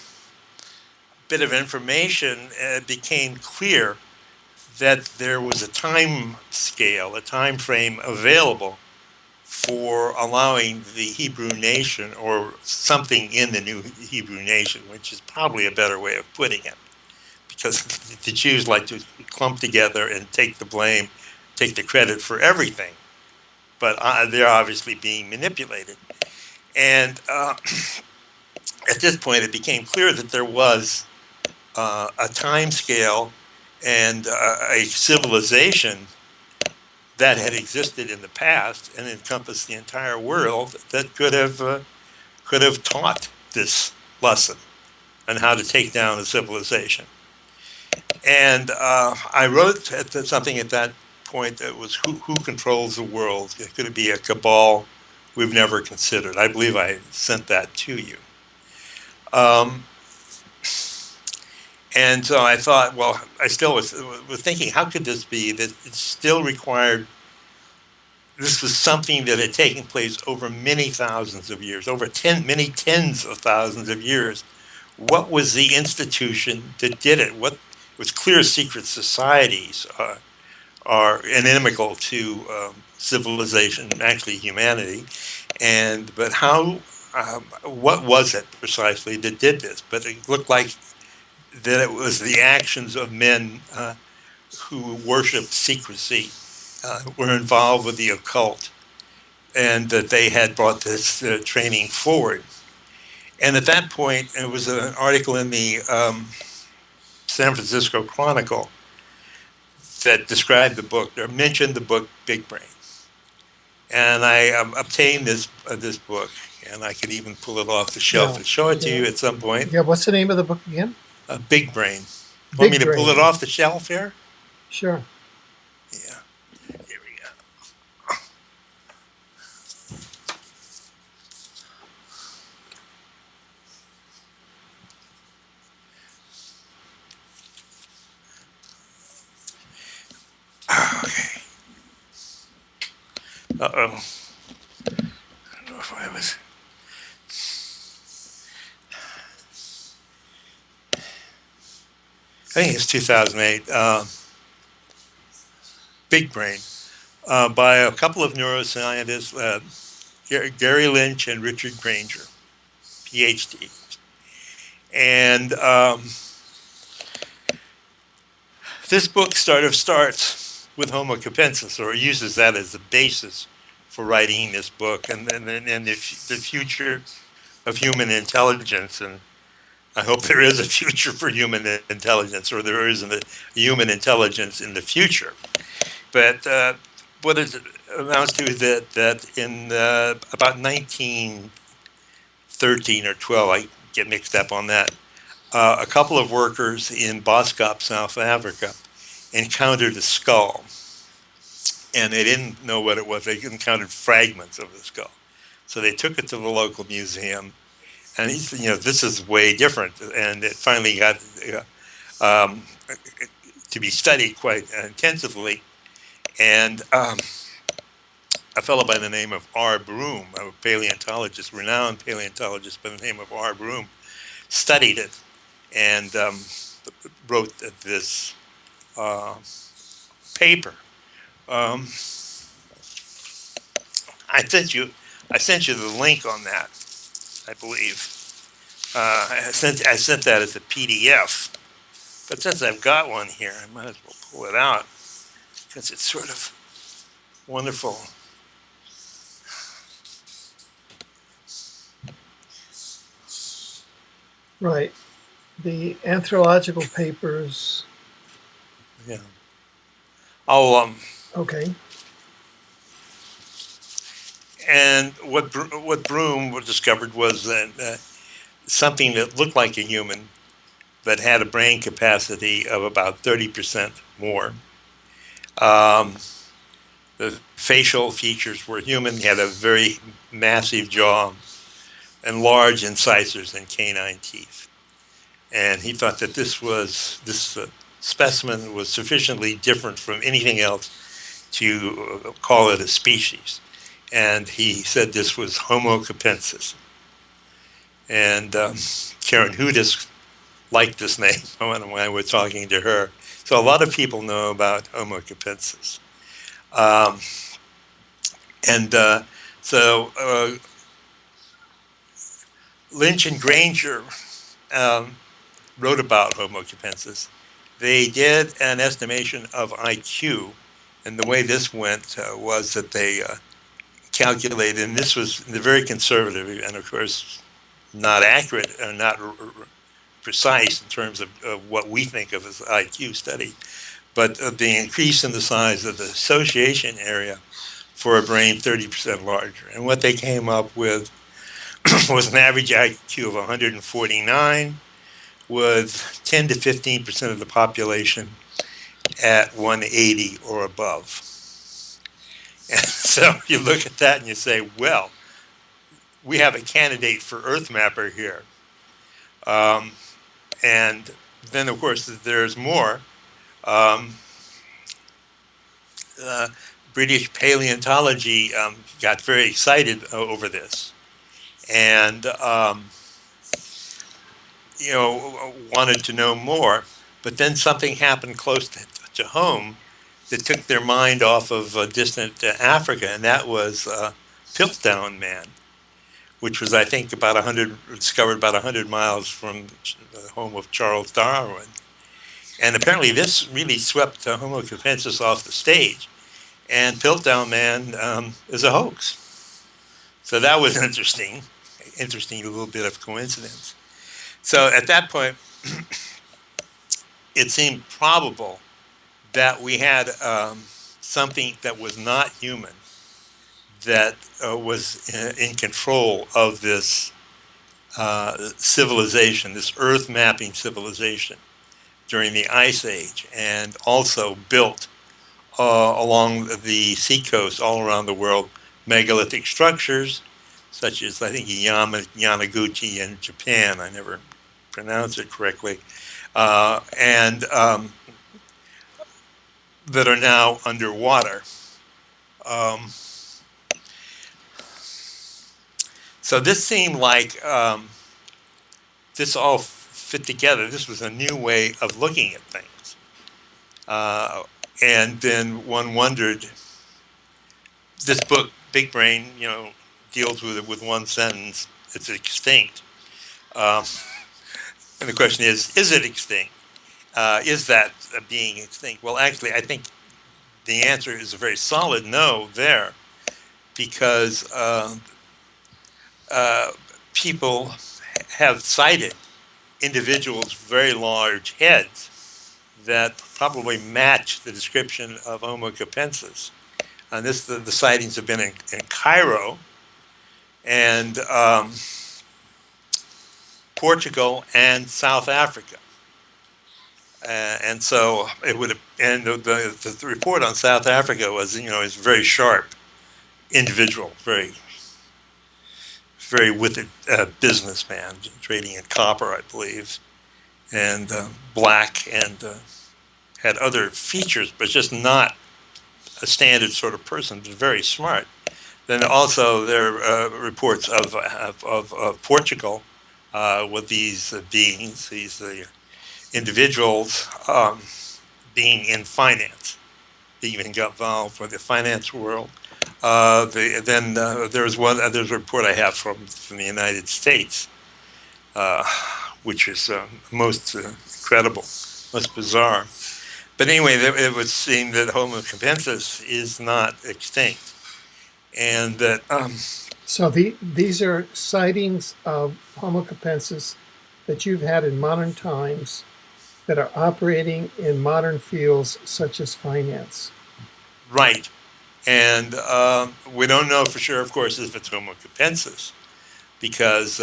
bit of information, it became clear that there was a time scale, a time frame available for allowing the Hebrew nation, or something in the new Hebrew nation, which is probably a better way of putting it, because the Jews like to clump together and take the blame, take the credit for everything, but they're obviously being manipulated. And at this point, it became clear that there was a time scale and a civilization that had existed in the past and encompassed the entire world that could have taught this lesson on how to take down a civilization. And I wrote something at that point that was who controls the world? Could it be a cabal we've never considered? I believe I sent that to you. And so I thought, well, I still was thinking, how could this be that it still required, this was something that had taken place over many thousands of years, over many tens of thousands of years. What was the institution that did it? What was clear secret societies are inimical to civilization, actually humanity. But how, what was it precisely that did this? But it looked like that it was the actions of men who worshiped secrecy, were involved with the occult, and that they had brought this training forward. And at that point, it was an article in the San Francisco Chronicle that described the book, or mentioned the book Big Brain. And I obtained this book, and I could even pull it off the shelf and show it to you at some point. Yeah, what's the name of the book again? Big Brain. Want me to pull it off the shelf here? Sure. Yeah. Here we go. Okay. Uh-oh. I don't know if I was... I think it's 2008, Big Brain, by a couple of neuroscientists, Gary Lynch and Richard Granger, PhD. And this book starts with Homo Capensis, or uses that as the basis for writing this book, and the future of human intelligence. And I hope there is a future for human intelligence, or there is a human intelligence in the future. But what it amounts to is that in about 1913 or 12, I get mixed up on that, a couple of workers in Boskop, South Africa, encountered a skull, and they didn't know what it was. They encountered fragments of the skull, so they took it to the local museum, and he said, this is way different, and it finally got um, to be studied quite intensively, and a fellow by the name of R. Broom, a paleontologist, renowned paleontologist by the name of R. Broom, studied it and wrote this paper. Um, I sent you the link on that, I believe. I sent that as a PDF, but since I've got one here, I might as well pull it out because it's sort of wonderful. Right. The anthropological papers. Yeah. I'll Okay. And what Broom discovered was that something that looked like a human, but had a brain capacity of about 30% more. The facial features were human. He had a very massive jaw and large incisors and canine teeth. And he thought that this specimen was sufficiently different from anything else to call it a species. And he said this was Homo Capensis. And Karen Hudis liked this name when I was talking to her. So a lot of people know about Homo Capensis. So Lynch and Granger wrote about Homo Capensis. They did an estimation of IQ, and the way this went was that they calculated, and this was very conservative, and of course not accurate and not precise in terms of what we think of as IQ study, but the increase in the size of the association area for a brain 30% larger. And what they came up with was an average IQ of 149, with 10 to 15% of the population at 180 or above. And so you look at that and you say, well, we have a candidate for Earth Mapper here. And then, of course, there's more. British paleontology got very excited over this, and wanted to know more. But then something happened close to home that took their mind off of distant Africa, and that was Piltdown Man, which was, I think, discovered about 100 miles from the home of Charles Darwin. And apparently this really swept Homo Capensis off the stage. And Piltdown Man is a hoax. So that was interesting little bit of coincidence. So at that point, it seemed probable that we had something that was not human that was in control of this civilization, this Earth mapping civilization during the Ice Age, and also built along the seacoast all around the world megalithic structures, such as, I think, Yamaguchi in Japan. I never pronounced it correctly. And that are now underwater. So this seemed like this all fit together. This was a new way of looking at things. And then one wondered, this book, Big Brain, deals with it with one sentence. It's extinct. And the question is it extinct? Is that being extinct? Well, actually, I think the answer is a very solid no there, because people have cited individuals with very large heads that probably match the description of Homo Capensis. And the sightings have been in Cairo and Portugal and South Africa. And so it would have, and the report on South Africa was, is very sharp individual, very wicked businessman trading in copper, I believe, and black, and had other features, but just not a standard sort of person, but very smart. Then also there are reports of Portugal with these beings, these individuals being in finance. They even got involved with the finance world. There's a report I have from the United States, which is most incredible, most bizarre. But anyway, it would seem that Homo capensis is not extinct, and that. So these are sightings of Homo capensis that you've had in modern times that are operating in modern fields such as finance. Right. And we don't know for sure, of course, if it's Homo capensis, because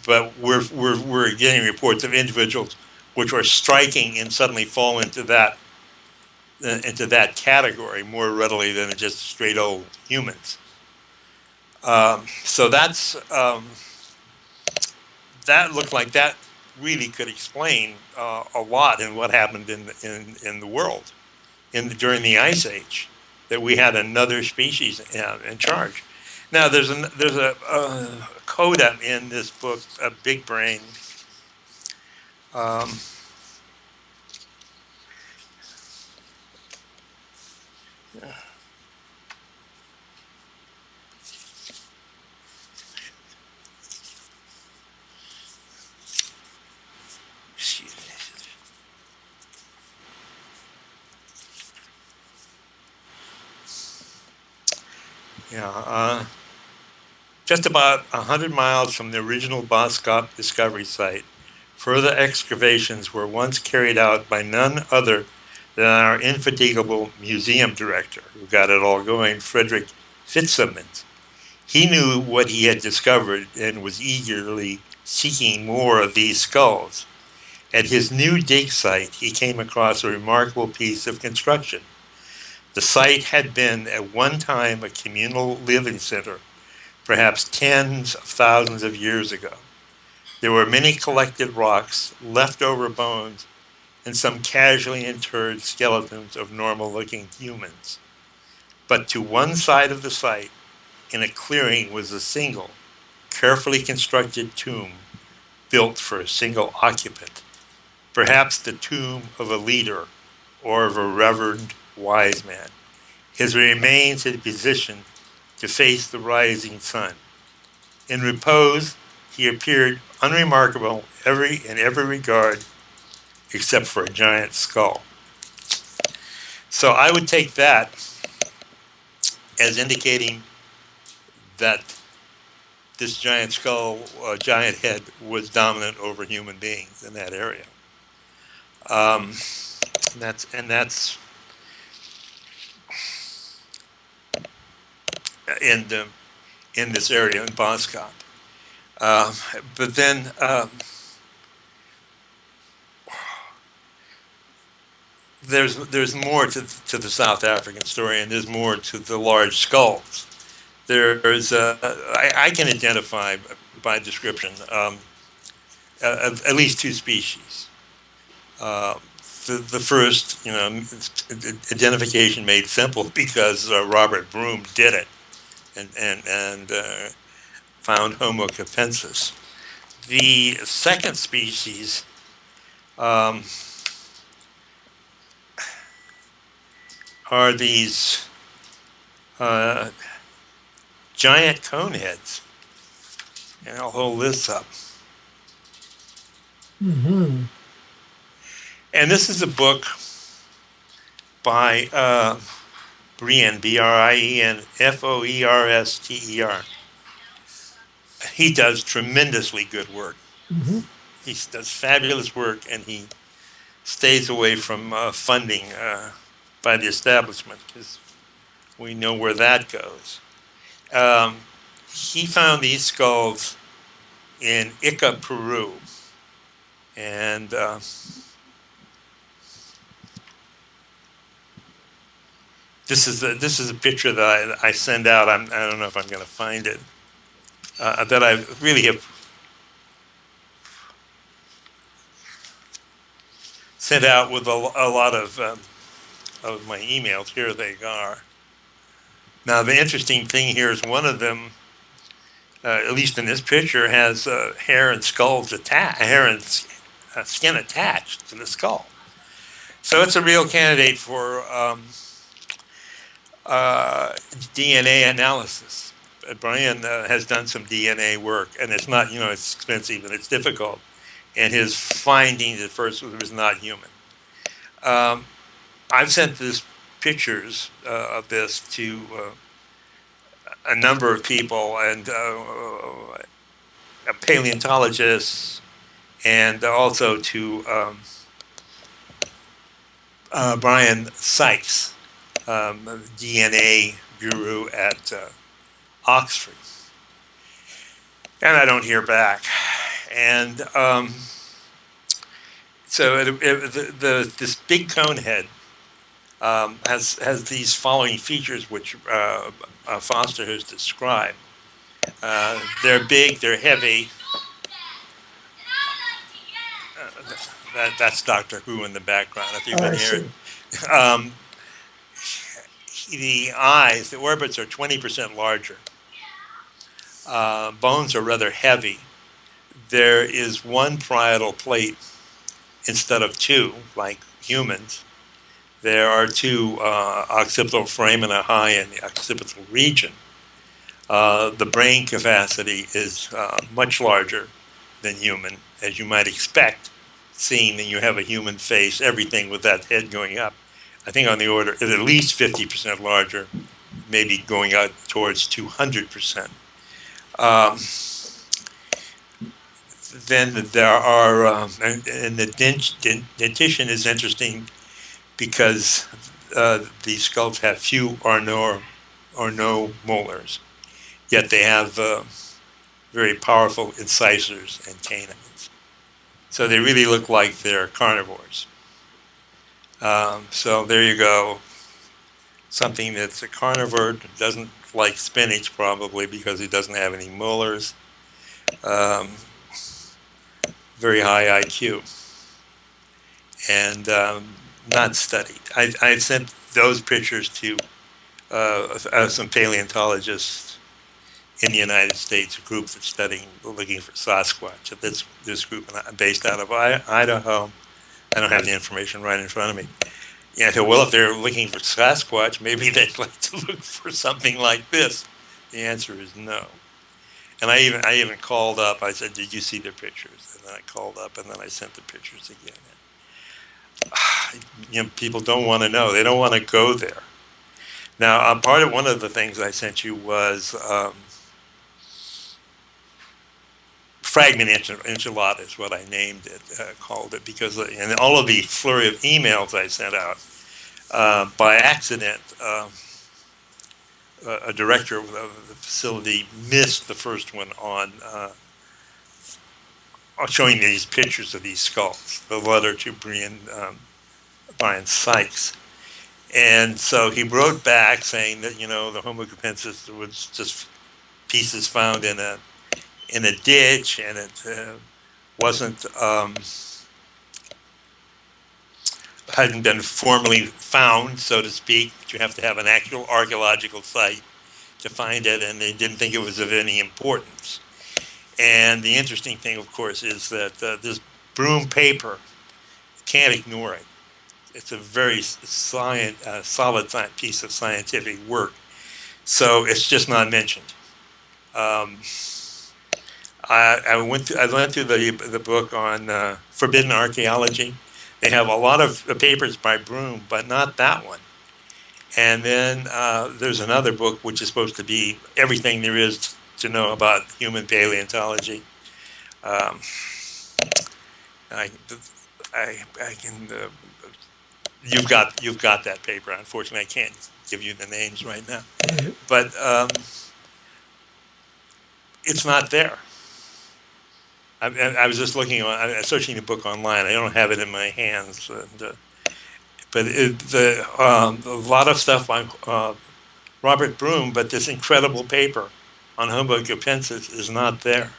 but we're getting reports of individuals which are striking and suddenly fall into that category more readily than just straight old humans. So that looked like that really could explain a lot in what happened in the world during the Ice Age, that we had another species in charge. Now there's a coda in this book, a Big Brain. Just about 100 miles from the original Boscop discovery site, further excavations were once carried out by none other than our infatigable museum director, who got it all going, Frederick Fitzsimmons. He knew what he had discovered and was eagerly seeking more of these skulls. At his new dig site, he came across a remarkable piece of construction. The site had been at one time a communal living center, perhaps tens of thousands of years ago. There were many collected rocks, leftover bones, and some casually interred skeletons of normal-looking humans. But to one side of the site, in a clearing, was a single, carefully constructed tomb built for a single occupant, perhaps the tomb of a leader or of a reverend wise man. His remains had positioned to face the rising sun. In repose, he appeared unremarkable in every regard except for a giant skull. So I would take that as indicating that this giant skull, giant head, was dominant over human beings in that area. That's in this area in Boscop. But then there's more to the South African story, and there's more to the large skulls. There's I can identify by description at least two species. The first, identification made simple because Robert Broom did it, and found Homo capensis. The second species are these giant coneheads, and I'll hold this up. Mm-hmm. And this is a book by Brien, Brien, Foerster. He does tremendously good work. Mm-hmm. He does fabulous work, and he stays away from funding by the establishment because we know where that goes. He found these skulls in Ica, Peru, and this is a picture that I send out. I don't know if I'm going to find it. That I really have sent out with a lot of my emails. Here they are. Now the interesting thing here is one of them, at least in this picture, has hair and skin attached to the skull. So it's a real candidate for DNA analysis. Brian has done some DNA work, and it's not, it's expensive and it's difficult. And his findings at first was not human. I've sent this pictures of this to a number of people, and paleontologists, and also to Brian Sykes, DNA guru at Oxford. And I don't hear back. And so this big Conehead has these following features, which Foster has described. They're big, they're heavy. That's Doctor Who in the background, if you can hear it. The eyes, the orbits are 20% larger. Bones are rather heavy. There is one parietal plate instead of two, like humans. There are two occipital foramina high in the occipital region. The brain capacity is much larger than human, as you might expect, seeing that you have a human face, everything with that head going up. I think on the order is at least 50% larger, maybe going out towards 200%. Then there are, and the dentition is interesting because these skulls have few or no molars, yet they have very powerful incisors and canines. So they really look like they're carnivores. So there you go. Something that's a carnivore, doesn't like spinach probably because it doesn't have any molars. Very high IQ. And not studied. I sent those pictures to some paleontologists in the United States, a group that's looking for Sasquatch. This group based out of Idaho. I don't have the information right in front of me. Yeah, well, if they're looking for Sasquatch, maybe they'd like to look for something like this. The answer is no. And I even called up. I said, "Did you see their pictures?" And then I called up, and then I sent the pictures again. People don't want to know. They don't want to go there. Now, one of the things I sent you was fragment enchilada is what I named it, called it, because in all of the flurry of emails I sent out, by accident, a director of the facility missed the first one on showing these pictures of these skulls, the letter to Brian Sykes. And so he wrote back saying that, the Homo Capensis was just pieces found in a ditch, and it wasn't hadn't been formally found, so to speak. You have to have an actual archaeological site to find it, and they didn't think it was of any importance. And the interesting thing, of course, is that this broom paper, can't ignore it. It's a very solid piece of scientific work. So it's just not mentioned. I went through the book on forbidden archaeology They have a lot of papers by Broom, but not that one. And then there's another book which is supposed to be everything there is to know about human paleontology. Um, I can. You've got that paper. Unfortunately, I can't give you the names right now, but it's not there. I was just looking on, searching the book online. I don't have it in my hands, but a lot of stuff by Robert Broom, but this incredible paper on Homo Capensis is not there.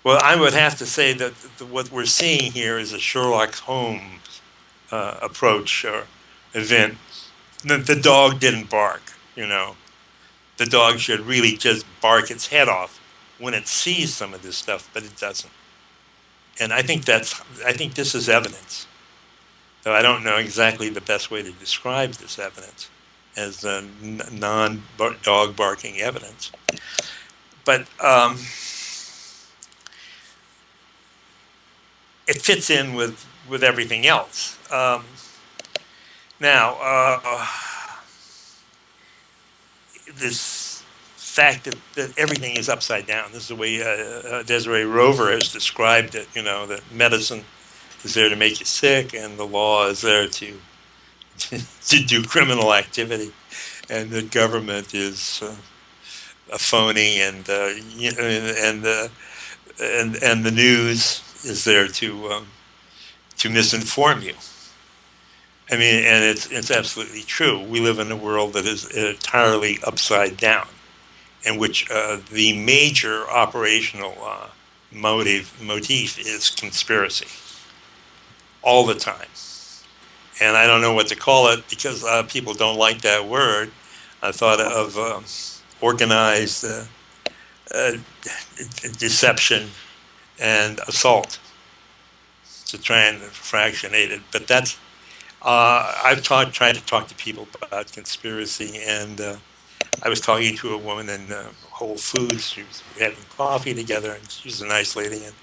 Well, I would have to say that what we're seeing here is a Sherlock Holmes approach or event. The dog didn't bark, you know. The dog should really just bark its head off when it sees some of this stuff, but it doesn't. And I think this is evidence. Though I don't know exactly the best way to describe this evidence as non-dog barking evidence. But it fits in with everything else. Now, this fact that everything is upside down. This is the way Desiree Rover has described it, you know, that medicine is there to make you sick and the law is there to do criminal activity, and the government is a phony, and the news is there to misinform you. I mean, and it's absolutely true. We live in a world that is entirely upside down, in which the major operational motif is conspiracy all the time. And I don't know what to call it because people don't like that word. I thought of organized deception and assault to try and fractionate it. But that's I've tried to talk to people about conspiracy, and I was talking to a woman in Whole Foods. She was having coffee together, and she's a nice lady. And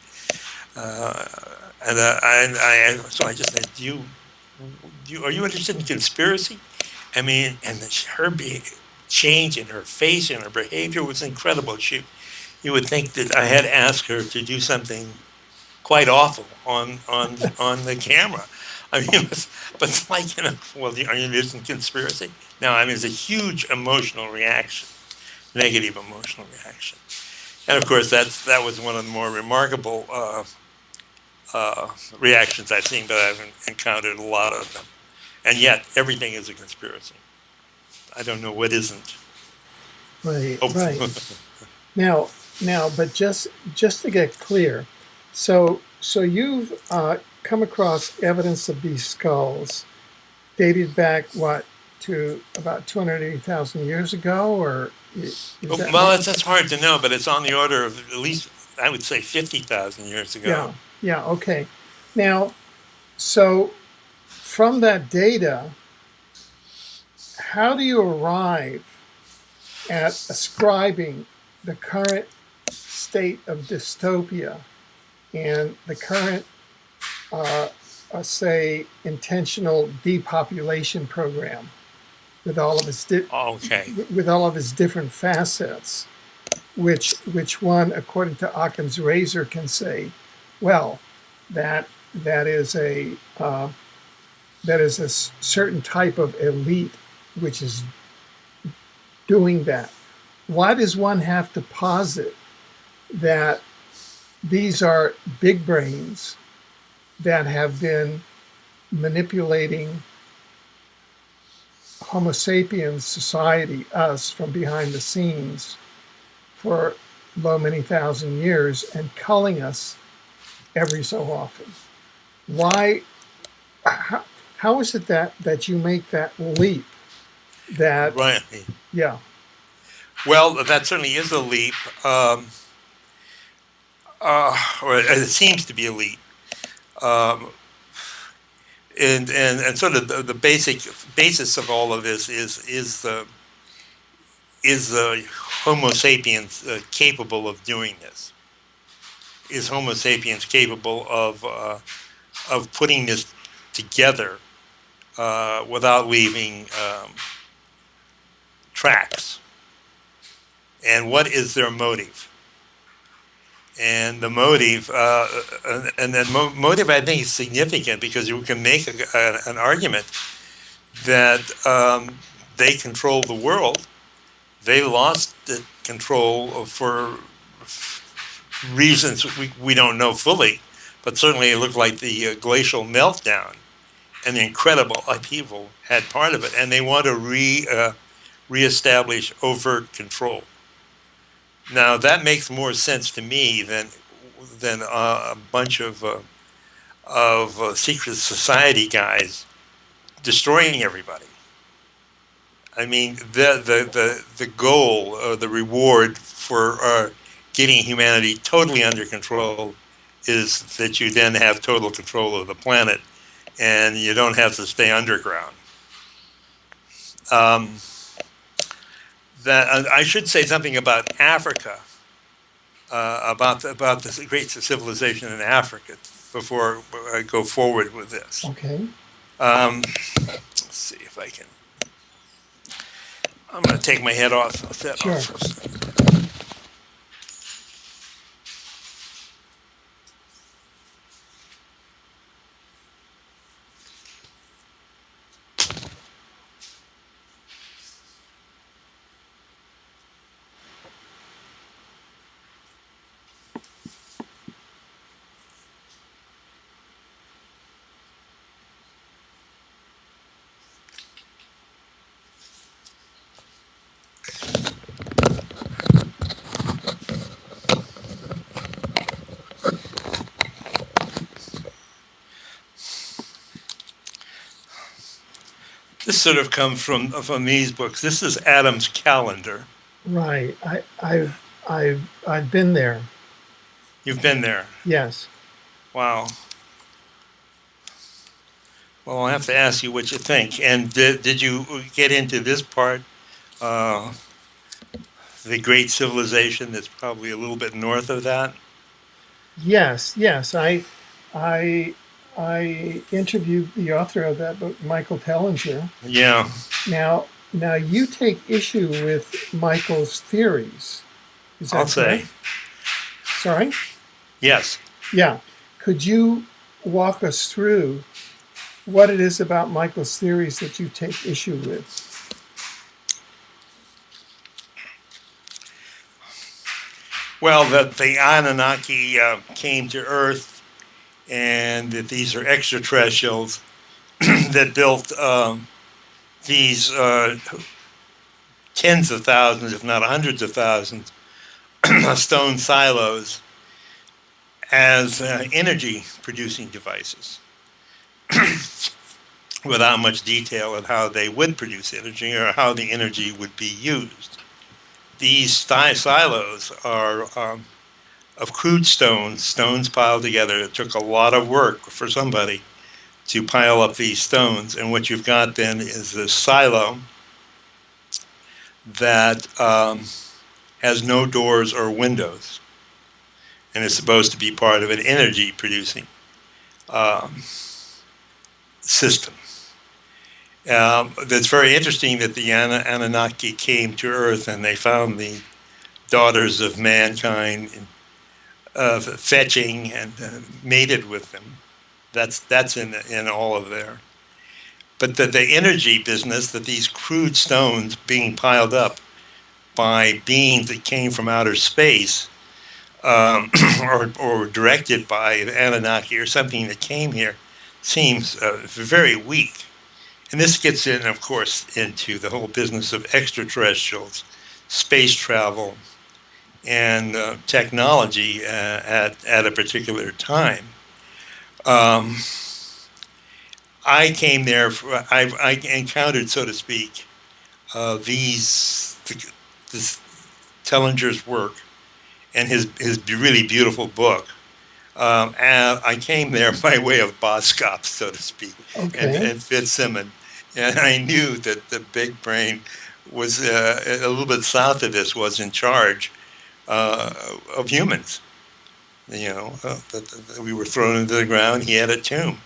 so I just said, are you interested in conspiracy? I mean, and her change in her face and her behavior was incredible. You would think that I had asked her to do something quite awful on the camera. I mean, but it's like, you know, well, are you interested in conspiracy? No, I mean, it's a huge emotional reaction, negative emotional reaction. And of course, that was one of the more remarkable reactions I've seen, but I've encountered a lot of them. And yet, everything is a conspiracy. I don't know what isn't. Right, right. Now, but just to get clear, so you've come across evidence of these skulls dated back, what, to about 280,000 years ago, or well, that's hard to know, but it's on the order of at least, I would say, 50,000 years ago. Yeah, okay. Now, so from that data, how do you arrive at ascribing the current state of dystopia and the current, say, intentional depopulation program with all of its with all of its different facets, which one, according to Occam's razor, can say, well, that is a certain type of elite which is doing that. Why does one have to posit that these are big brains that have been manipulating Homo sapiens society, us, from behind the scenes for many thousand years and culling us every so often? Why? How is it that you make that leap? That right? Yeah. Well, that certainly is a leap, or it seems to be a leap. And sort of the basis of all of this is the Homo sapiens capable of doing this? Is Homo sapiens capable of of putting this together without leaving tracks. And what is their motive? And the motive, motive, I think, is significant because you can make an argument that they control the world. They lost the control for reasons we don't know fully, but certainly it looked like the glacial meltdown and the incredible upheaval had part of it, and they want to reestablish overt control. Now that makes more sense to me than a bunch of secret society guys destroying everybody. I mean, the goal, the reward for getting humanity totally under control is that you then have total control of the planet, and you don't have to stay underground. That I should say something about Africa, about the great civilization in Africa before I go forward with this. Okay. Let's see if I can. I'm going to take my head off. Sure. Off first. This sort of comes from these books. This is Adam's calendar. Right. I've been there. You've been there. Yes. Wow. Well, I'll have to ask you what you think. And did you get into this part, the great civilization that's probably a little bit north of that? Yes. I interviewed the author of that book, Michael Tellinger. Yeah. Now you take issue with Michael's theories. Is that I'll say. correct? Sorry? Yes. Yeah. Could you walk us through what it is about Michael's theories that you take issue with? Well, that the Anunnaki came to Earth, and that these are extraterrestrials that built these tens of thousands, if not hundreds of thousands, of stone silos as energy-producing devices, without much detail on how they would produce energy or how the energy would be used. These silos are of crude stones piled together. It took a lot of work for somebody to pile up these stones. And what you've got then is this silo that has no doors or windows, and is supposed to be part of an energy-producing system. That's very interesting that the Anunnaki came to Earth and they found the daughters of mankind fetching and mated with them. That's in all of there. But the energy business, that these crude stones being piled up by beings that came from outer space, or directed by the Anunnaki or something that came here, seems very weak. And this gets in, of course, into the whole business of extraterrestrials, space travel, and technology at a particular time. I came there. I encountered, so to speak, this Tellinger's work and his really beautiful book. And I came there by way of Boskop, so to speak, Okay. and Fitzsimmons. And I knew that the big brain was a little bit south of this, was in charge of humans. that we were thrown into the ground. He had a tomb.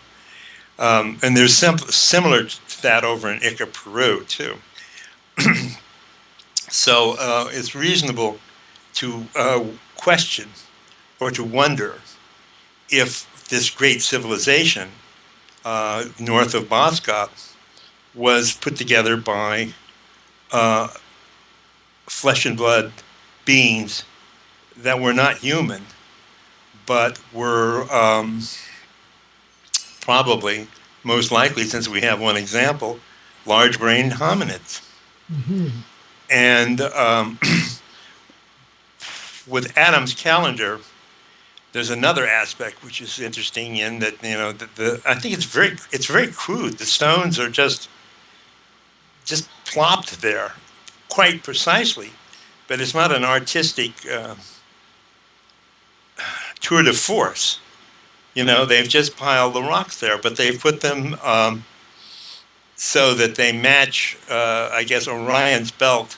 And there's similar to that over in Ica, Peru, too. So it's reasonable to question or to wonder if this great civilization north of Moscow was put together by flesh and blood beings that were not human, but were probably, most likely, since we have one example, large-brained hominids. Mm-hmm. And with Adam's calendar, there's another aspect which is interesting in that I think it's very crude. The stones are just plopped there, quite precisely, but it's not an artistic tour de force. They've just piled the rocks there, but they've put them so that they match, I guess, Orion's belt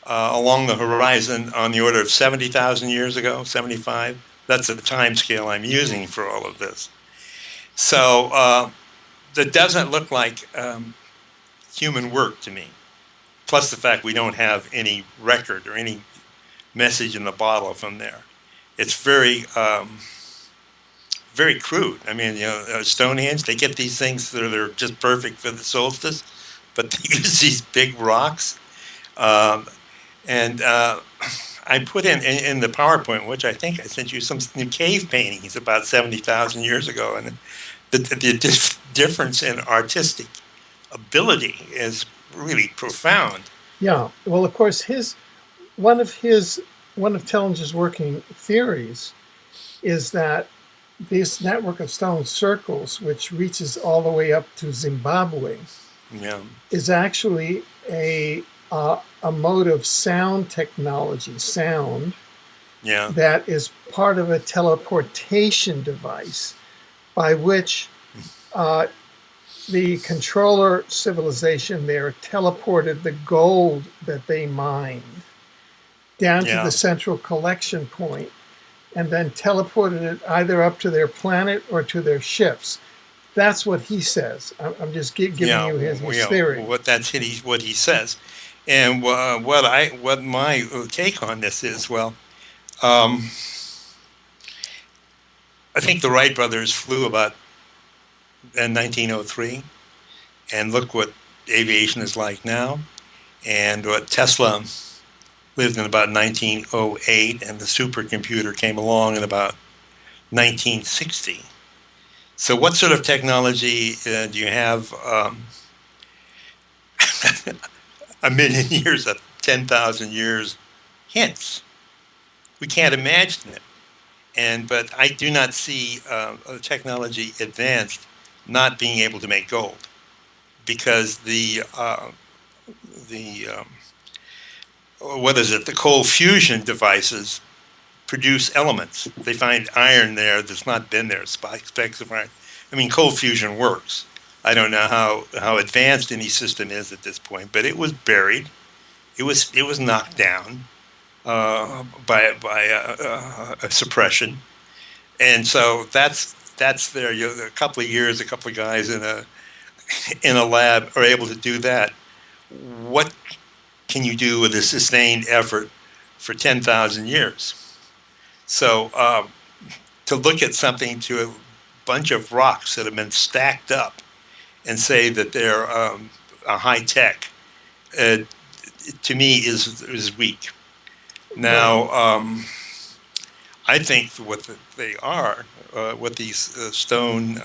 along the horizon on the order of 70,000 years ago, 75. That's the time scale I'm using for all of this. So that doesn't look like human work to me. Plus the fact we don't have any record or any message in the bottle from there. It's very, very crude. I mean, Stonehenge, they get these things that are just perfect for the solstice, but they use these big rocks. And I put in the PowerPoint, which I think I sent you, some new cave paintings about 70,000 years ago. And the difference in artistic ability is really profound. Yeah. Well, of course, one of Tellinger's working theories is that this network of stone circles, which reaches all the way up to Zimbabwe, is actually a mode of sound technology, that is part of a teleportation device by which the controller civilization there teleported the gold that they mined down to the central collection point and then teleported it either up to their planet or to their ships. That's what he says. I'm just giving you his theory. That's what he says. And what my take on this is, I think the Wright brothers flew about in 1903, and look what aviation is like now, and what Tesla lived in about 1908, and the supercomputer came along in about 1960. So what sort of technology do you have a million years, 10,000 years hence? We can't imagine it. But I do not see technology advanced not being able to make gold, because the cold fusion devices produce elements. They find iron there that's not been there, specks of iron. I mean, cold fusion works. I don't know how advanced any system is at this point, but it was buried. It was knocked down by a suppression, and so that's there. A couple of years, a couple of guys in a lab are able to do that. What can you do with a sustained effort for 10,000 years? So to look at something, to a bunch of rocks that have been stacked up, and say that they're a high tech, to me is weak. Now, I think what they are, what these stone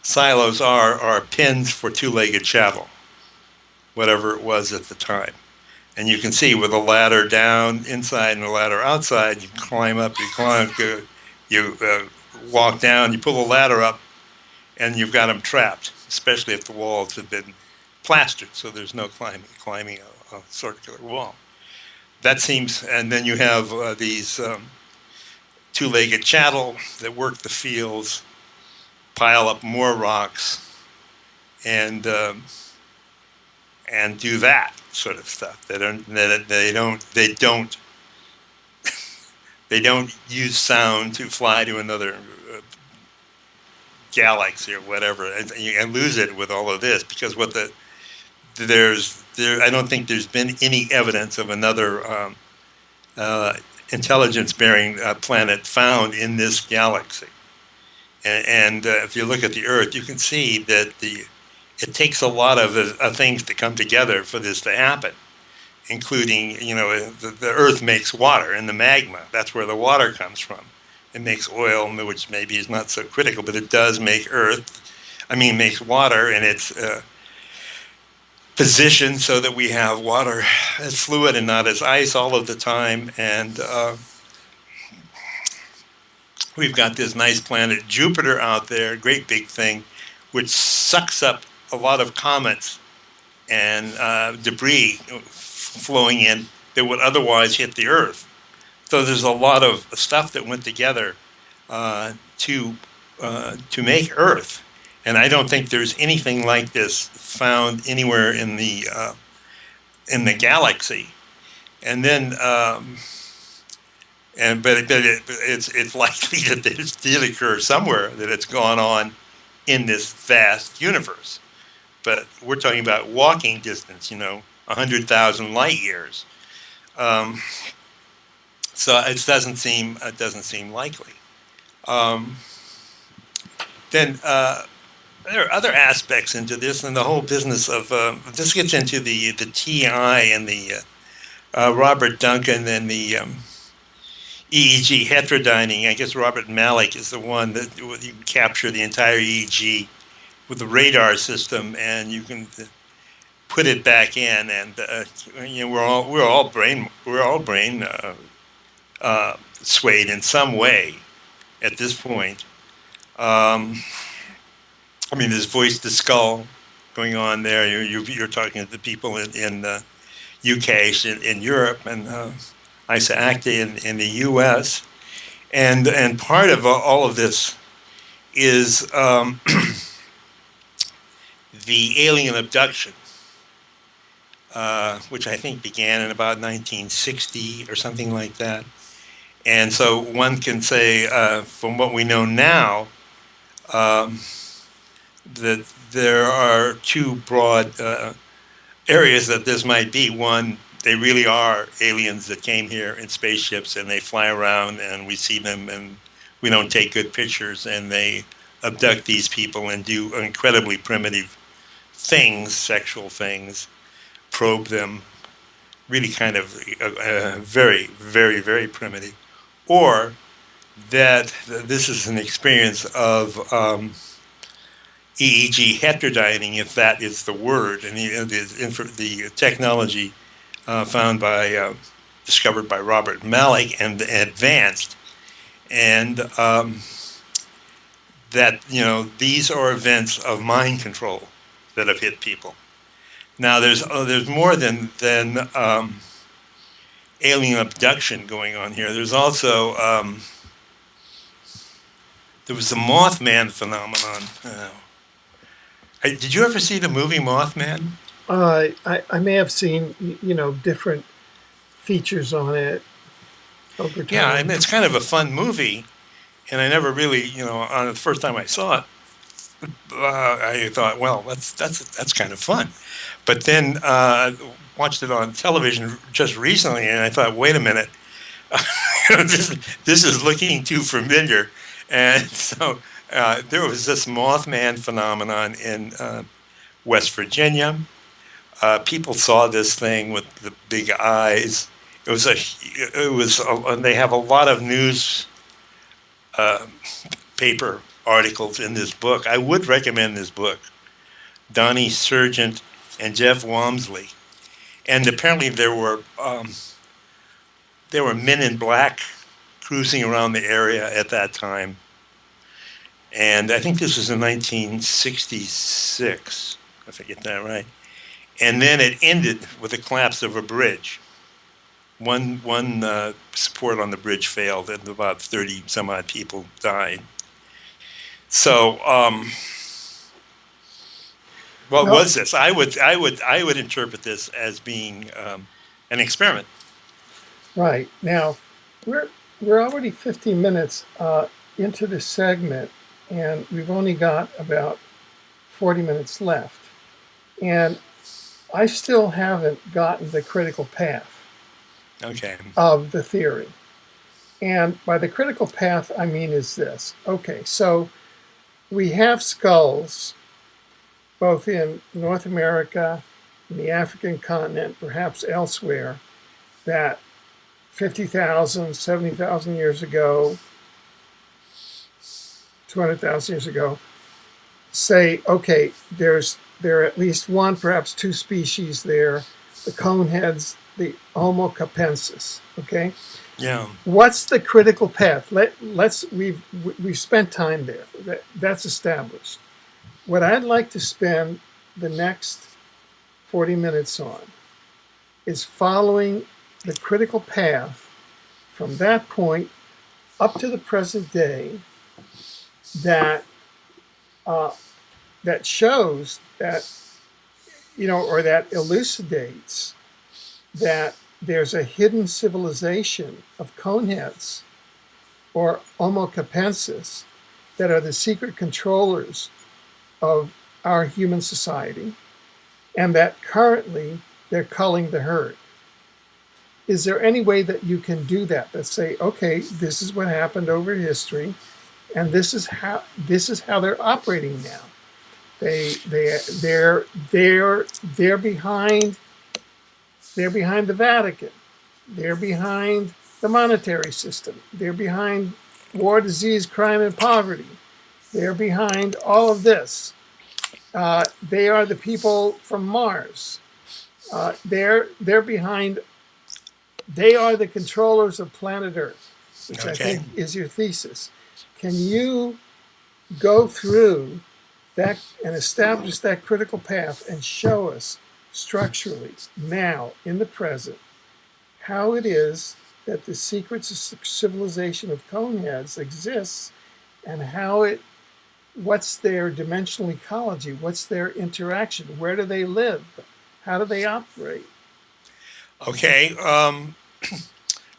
silos are pins for two-legged chattel, whatever it was at the time. And you can see with a ladder down inside and a ladder outside, you climb up, you walk down, you pull the ladder up, and you've got them trapped, especially if the walls have been plastered, so there's no climbing a circular wall. That seems, and then you have these two-legged chattel that work the fields, pile up more rocks, and do that sort of stuff. They They don't use sound to fly to another galaxy or whatever, and lose it with all of this, because I don't think there's been any evidence of another intelligence-bearing planet found in this galaxy. And if you look at the Earth, you can see that it takes a lot of things to come together for this to happen, including, the Earth makes water in the magma. That's where the water comes from. It makes oil, which maybe is not so critical, but it does make makes water, and it's positioned so that we have water as fluid and not as ice all of the time. And we've got this nice planet Jupiter out there, great big thing, which sucks up a lot of comets and debris flowing in that would otherwise hit the Earth. So there's a lot of stuff that went together to make Earth, and I don't think there's anything like this found anywhere in the galaxy. And then, it's likely that this did occur somewhere, that it's gone on in this vast universe. But we're talking about walking distance, 100,000 light years. So it doesn't seem likely. Then there are other aspects into this, and the whole business of this gets into the TI and the Robert Duncan and the EEG heterodyning. I guess Robert Malik is the one that you can capture the entire EEG with the radar system, and you can put it back in, and we're all brain swayed in some way at this point. There's voice to skull going on there. You're talking to the people in the UK, in Europe, and Isa Acti in the US, and part of all of this is the alien abduction, which I think began in about 1960 or something like that. And so one can say, from what we know now, that there are two broad areas that this might be. One, they really are aliens that came here in spaceships, and they fly around, and we see them, and we don't take good pictures, and they abduct these people and do incredibly primitive things, sexual things, probe them, really kind of very, very, very primitive. Or that this is an experience of EEG heterodyning, if that is the word, and the technology discovered by Robert Malik and advanced, and that these are events of mind control that have hit people. Now there's more than alien abduction going on here. There's also there was the Mothman phenomenon. Did you ever see the movie Mothman? I may have seen different features on it over time. Yeah, and it's kind of a fun movie, and I never really, on the first time I saw it, I thought, well, that's kind of fun. But then watched it on television just recently, and I thought, wait a minute, this is looking too familiar. And so there was this Mothman phenomenon in West Virginia. People saw this thing with the big eyes. They have a lot of news paper articles in this book. I would recommend this book. Donnie Sargent and Jeff Walmsley. And apparently there were men in black cruising around the area at that time. And I think this was in 1966, if I get that right. And then it ended with the collapse of a bridge. One support on the bridge failed, and about 30 some odd people died. So, what was this? I would interpret this as being an experiment. Right. Now, we're we're already 15 minutes into this segment, and we've only got about 40 minutes left. And I still haven't gotten the critical path Okay. of the theory. And by the critical path, I mean is this. Okay, so we have skulls both in North America, in the African continent, perhaps elsewhere, that 50,000, 70,000 years ago, 200,000 years ago, say, okay, there are at least one, perhaps two species there, the coneheads, the Homo Capensis. Okay, Yeah. what's the critical path? We've spent time there. That's established. What I'd like to spend the next 40 minutes on is following the critical path from that point up to the present day that that shows that, or that elucidates that there's a hidden civilization of coneheads or Homo Capensis that are the secret controllers of our human society, and that currently they're culling the herd. Is there any way that you can do that? That say, okay, this is what happened over history, and this is how they're operating now. They're behind the Vatican. They're behind the monetary system. They're behind war, disease, crime, and poverty. They're behind all of this. They are the people from Mars. They're behind. They are the controllers of planet Earth, which I think is your thesis. Can you go through that and establish that critical path and show us structurally now in the present how it is that the secrets of civilization of coneheads exists, and what's their dimensional ecology, what's their interaction, where do they live, how do they operate? Okay.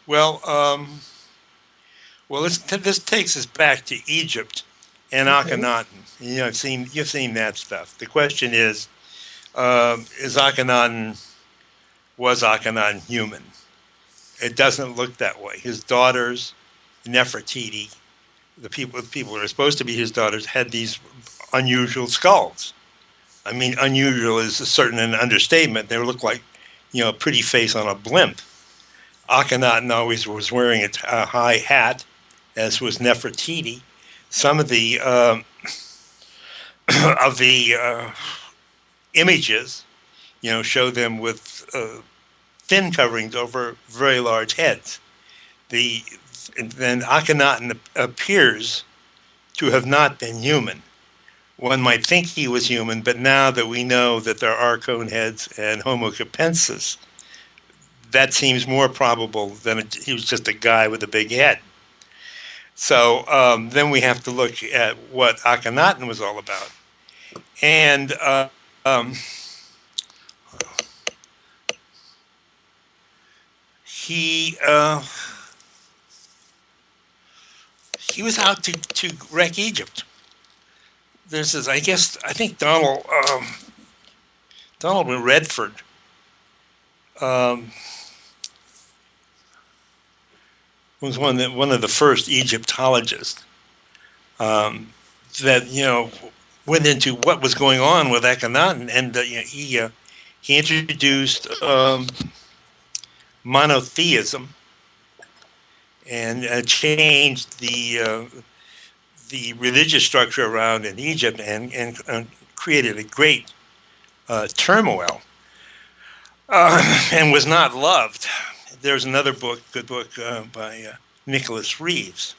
Well, this takes us back to Egypt and Okay. Akhenaten. You've seen that stuff. The question is was Akhenaten human? It doesn't look that way. His daughters, Nefertiti, the people who are supposed to be his daughters, had these unusual skulls. I mean, unusual is a certain an understatement. They look like, a pretty face on a blimp. Akhenaten always was wearing a high hat, as was Nefertiti. Some of the images, show them with thin coverings over very large heads. Then Akhenaten appears to have not been human. One might think he was human, but now that we know that there are coneheads and Homo capensis, that seems more probable than he was just a guy with a big head. So then we have to look at what Akhenaten was all about. And he was out to wreck Egypt. There's this, I think Donald Redford was one of the first Egyptologists that went into what was going on with Akhenaten, and he introduced monotheism and changed the religious structure around in Egypt and created a great turmoil and was not loved. There's another good book by Nicholas Reeves.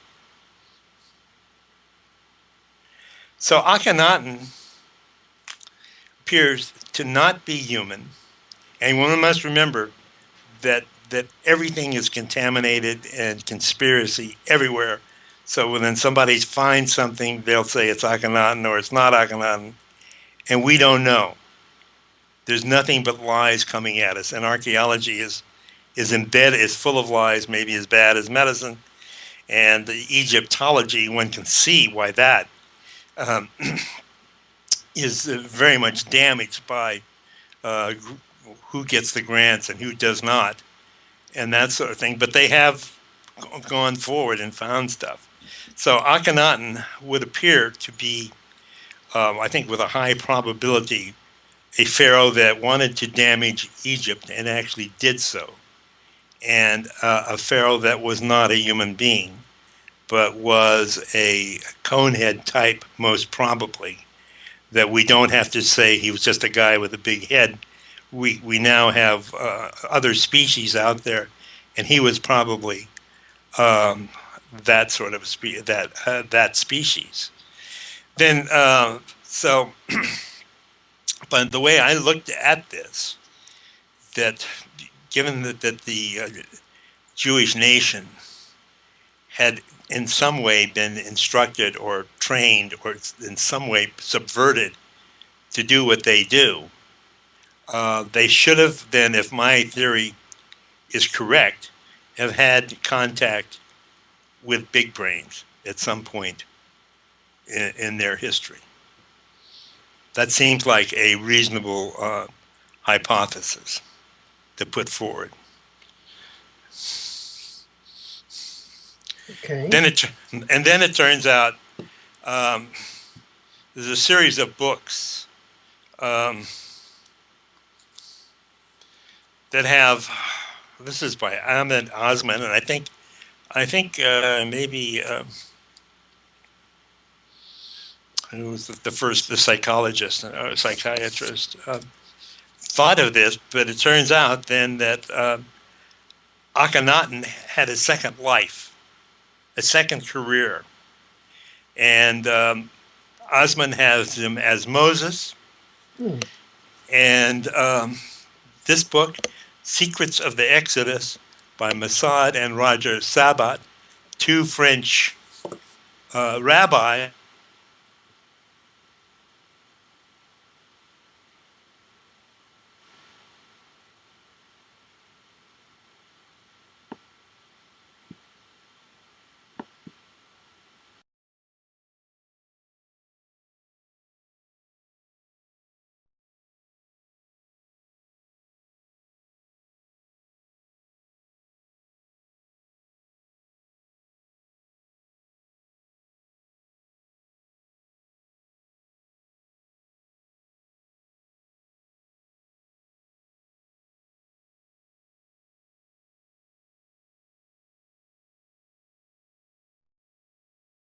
So Akhenaten appears to not be human, and one must remember that everything is contaminated and conspiracy everywhere. So when somebody finds something, they'll say it's Akhenaten or it's not Akhenaten, and we don't know. There's nothing but lies coming at us, and archaeology is full of lies, maybe as bad as medicine. And the Egyptology, one can see why that um, is very much damaged by who gets the grants and who does not, and that sort of thing. But they have gone forward and found stuff. So Akhenaten would appear to be, I think, with a high probability, a pharaoh that wanted to damage Egypt and actually did so, and a pharaoh that was not a human being, but was a Conehead type, most probably. That we don't have to say he was just a guy with a big head. We now have other species out there, and he was probably that sort of that species. Then so, but the way I looked at this, that given that the Jewish nation had in some way been instructed or trained or in some way subverted to do what they do, they should have then, if my theory is correct, have had contact with big brains at some point in their history. That seems like a reasonable hypothesis to put forward. Okay. Then it turns out there's a series of books that have. This is by Ahmed Osman, and I think maybe who was the psychologist, psychiatrist, thought of this, but it turns out then that Akhenaten had a second life, a second career, and Osman has him as Moses, and this book, Secrets of the Exodus, by Masad and Roger Sabat, two French rabbis